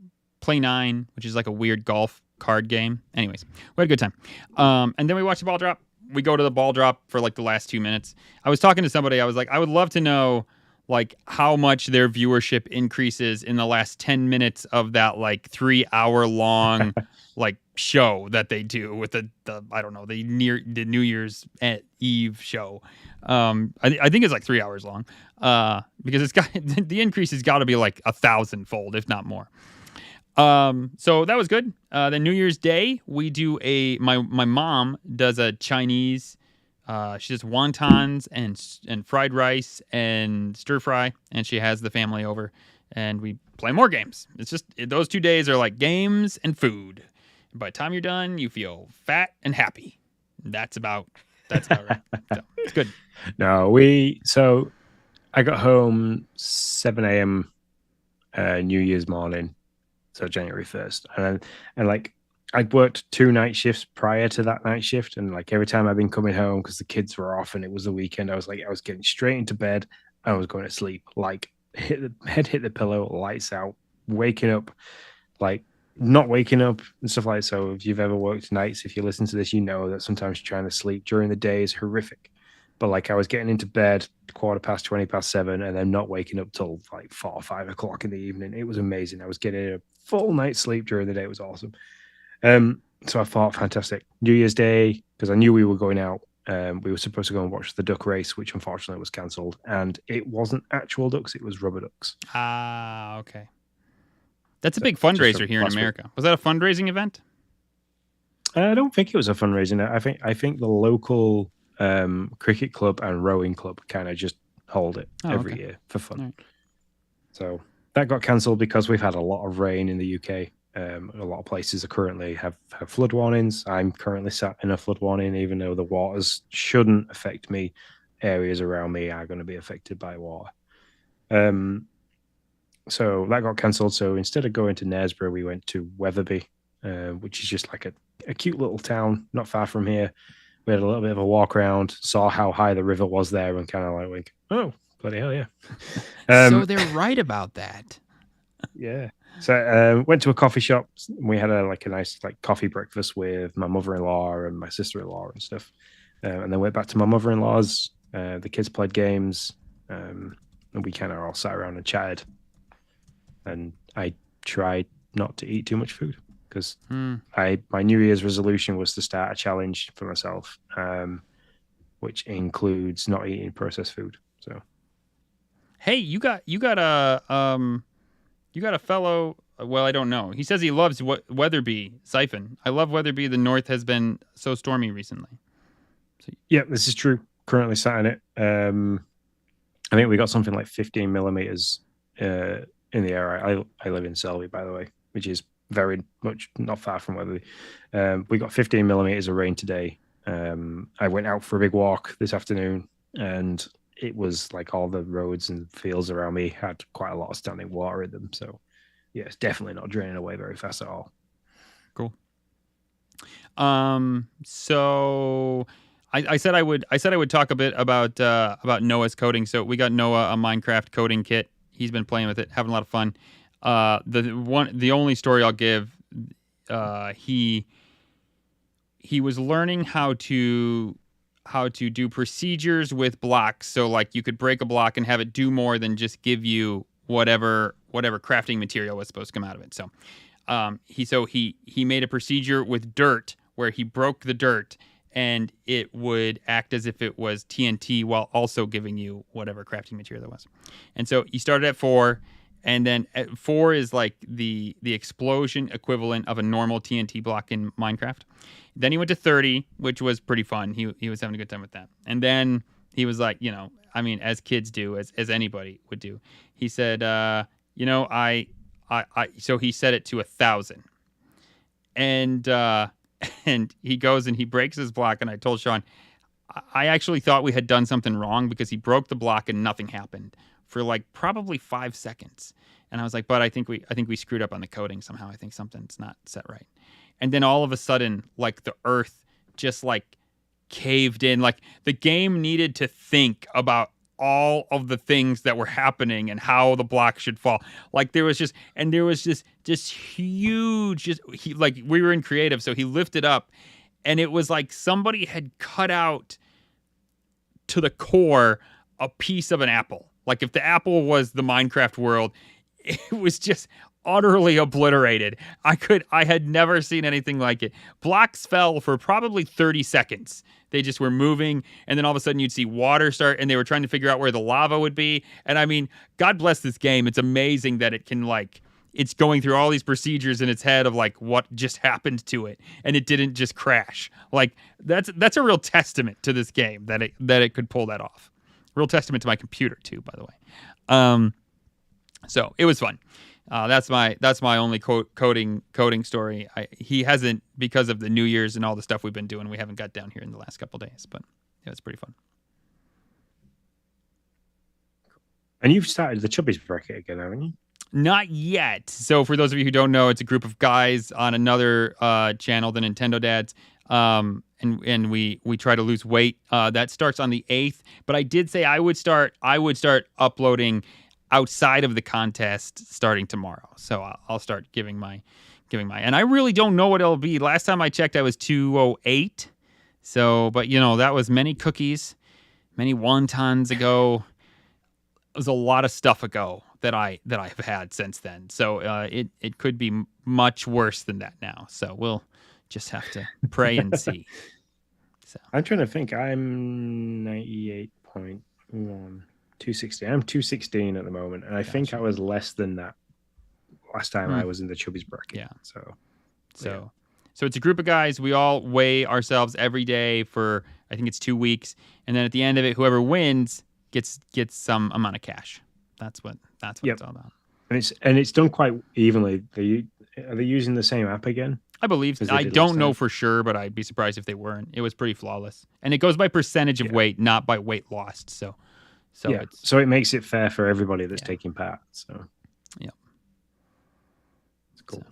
Play 9, which is like a weird golf card game. Anyways, we had a good time. And then we watched the ball drop. We go to the ball drop for like the last 2 minutes. I was talking to somebody. I was like, I would love to know like how much their viewership increases in the last 10 minutes of that like 3-hour long like show that they do with the I don't know, the New Year's Eve show. I think it's like 3 hours long. Because it's got the increase has got to be like 1,000-fold, if not more. So that was good. Then New Year's Day, we do my mom does a Chinese, she does wontons and fried rice and stir fry, and she has the family over and we play more games. It's just, those 2 days are like games and food. By the time you're done, you feel fat and happy. That's about right. So, it's good.
No, so I got home 7 a.m. New Year's morning. So January 1st. And like I'd worked 2 night shifts prior to that night shift. And like every time I've been coming home because the kids were off and it was the weekend, I was getting straight into bed. I was going to sleep like hit the pillow, lights out, waking up, like not waking up and stuff like that. So if you've ever worked nights, if you listen to this, you know that sometimes trying to sleep during the day is horrific. But like I was getting into bed 7:15, and then not waking up till like 4 or 5 o'clock in the evening. It was amazing. I was getting a full night's sleep during the day. It was awesome. So I thought, fantastic. New Year's Day, because I knew we were going out. We were supposed to go and watch the duck race, which unfortunately was cancelled. And it wasn't actual ducks; it was rubber ducks.
Ah, okay. That's a big fundraiser here in America. Was that a fundraising event?
I don't think it was a fundraising. I think the local cricket club and rowing club kind of just hold it every year for fun. Right. So that got cancelled because we've had a lot of rain in the UK. A lot of places are currently have flood warnings. I'm currently sat in a flood warning, even though the waters shouldn't affect me. Areas around me are going to be affected by water. So that got cancelled. So instead of going to Knaresborough, we went to Wetherby, which is just like a cute little town not far from here. We had a little bit of a walk around, saw how high the river was there, and kind of like went, oh, bloody hell, yeah.
So they're right about that.
Yeah. So went to a coffee shop. We had a nice coffee breakfast with my mother-in-law and my sister-in-law and stuff. And then went back to my mother-in-law's. The kids played games, and we kind of all sat around and chatted. And I tried not to eat too much food because my New Year's resolution was to start a challenge for myself, which includes not eating processed food. So,
hey, you got a fellow. Well, I don't know. He says he loves Weatherby Siphon. I love Weatherby. The north has been so stormy recently.
So, yeah, this is true. Currently sat in it. I think we got something like 15 millimeters in the area. I live in Selby, by the way, which is very much not far from Weatherby. We got 15 millimeters of rain today. I went out for a big walk this afternoon, and it was like all the roads and fields around me had quite a lot of standing water in them. So, yeah, it's definitely not draining away very fast at all.
Cool. So I said I would talk a bit about Noah's coding. So we got Noah a Minecraft coding kit. He's been playing with it, having a lot of fun. The only story I'll give, he was learning how to do procedures with blocks. So like you could break a block and have it do more than just give you whatever crafting material was supposed to come out of it. So he made a procedure with dirt where he broke the dirt and it would act as if it was TNT while also giving you whatever crafting material that was. And so he started at 4, and then at 4 is like the explosion equivalent of a normal TNT block in Minecraft. Then he went to 30, which was pretty fun. He was having a good time with that. And then he was like, as kids do, as anybody would do. He said, so he set it to 1,000. And he goes and he breaks his block. And I told Sean, I actually thought we had done something wrong because he broke the block and nothing happened for like probably 5 seconds. And I was like, but I think we screwed up on the coding somehow. I think something's not set right. And then all of a sudden, like the earth just like caved in. Like the game needed to think about all of the things that were happening and how the block should fall. Like there was just huge, we were in creative. So he lifted up and it was like somebody had cut out to the core a piece of an apple. Like if the apple was the Minecraft world, it was just utterly obliterated. I had never seen anything like it. Blocks fell for probably 30 seconds. They just were moving, and then all of a sudden you'd see water start, and they were trying to figure out where the lava would be. And I mean, God bless this game. It's amazing that it can it's going through all these procedures in its head of like what just happened to it, and it didn't just crash. Like that's a real testament to this game that it could pull that off. Real testament to my computer too, by the way. So it was fun. That's my only coding story. He hasn't, because of the New Year's and all the stuff we've been doing. We haven't got down here in the last couple of days, but yeah, it's pretty fun.
And you've started the Chubbies bracket again, haven't you?
Not yet. So for those of you who don't know, it's a group of guys on another channel, the Nintendo Dads. And we try to lose weight. That starts on the 8th. But I did say I would start uploading outside of the contest starting tomorrow. So I'll start giving my, and I really don't know what it'll be. Last time I checked, I was 208. So, but that was many cookies, many wontons ago. It was a lot of stuff ago that I've had since then. So it could be much worse than that now. So we'll just have to pray and see. So
I'm trying to think. I'm 98.1, 260. I'm 216 at the moment, and I think I was less than that last time I was in the Chubbies bracket.
Yeah.
So
it's a group of guys. We all weigh ourselves every day for, I think it's 2 weeks, and then at the end of it, whoever wins gets some amount of cash. That's what it's all about.
And it's done quite evenly. Are they using the same app again?
I believe. I don't know for sure, but I'd be surprised if they weren't. It was pretty flawless, and it goes by percentage of weight, not by weight lost. So
it makes it fair for everybody that's taking part. So it's cool.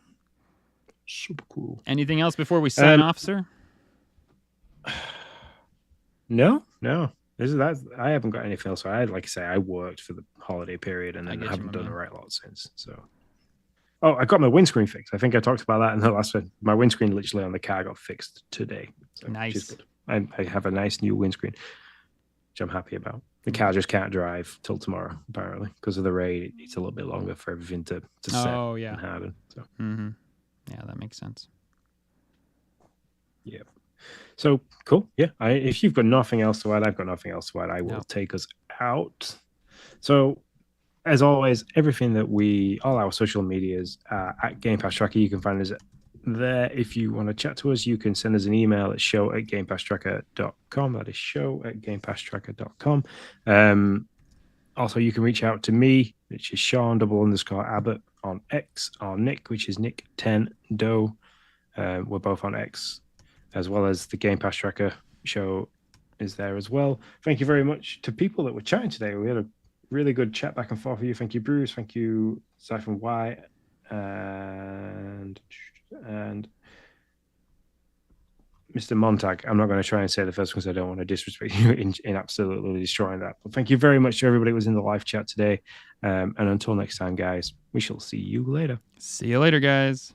Super cool.
Anything else before we sign off, sir?
No. I haven't got anything else. Like I say, I worked for the holiday period, and then I haven't done a right lot since. So, I got my windscreen fixed. I think I talked about that in the last one. My windscreen, literally on the car, got fixed today. So,
nice.
I have a nice new windscreen, which I'm happy about. The car just can't drive till tomorrow, apparently, because of the rain. It's a little bit longer for everything to set and harden. So.
Yeah, that makes sense.
Yeah. So cool. Yeah. If you've got nothing else to add, I've got nothing else to add. I will take us out. So, as always, everything that all our social medias at Game Pass Tracker, you can find us there. If you want to chat to us, you can send us an email at show@gamepasstracker.com. That is show@gamepasstracker.com. Also, you can reach out to me, which is Sean_Abbott on X, or Nick, which is Nick 10 Doe. We're both on X, as well as the Game Pass Tracker show is there as well. Thank you very much to people that were chatting today. We had a really good chat back and forth with you. Thank you, Bruce. Thank you, Siphon Y, and Mr. Montag. I'm not going to try and say the first because I don't want to disrespect you in absolutely destroying that. But thank you very much to everybody who was in the live chat today. And until next time, guys, we shall see you later.
See you later, guys.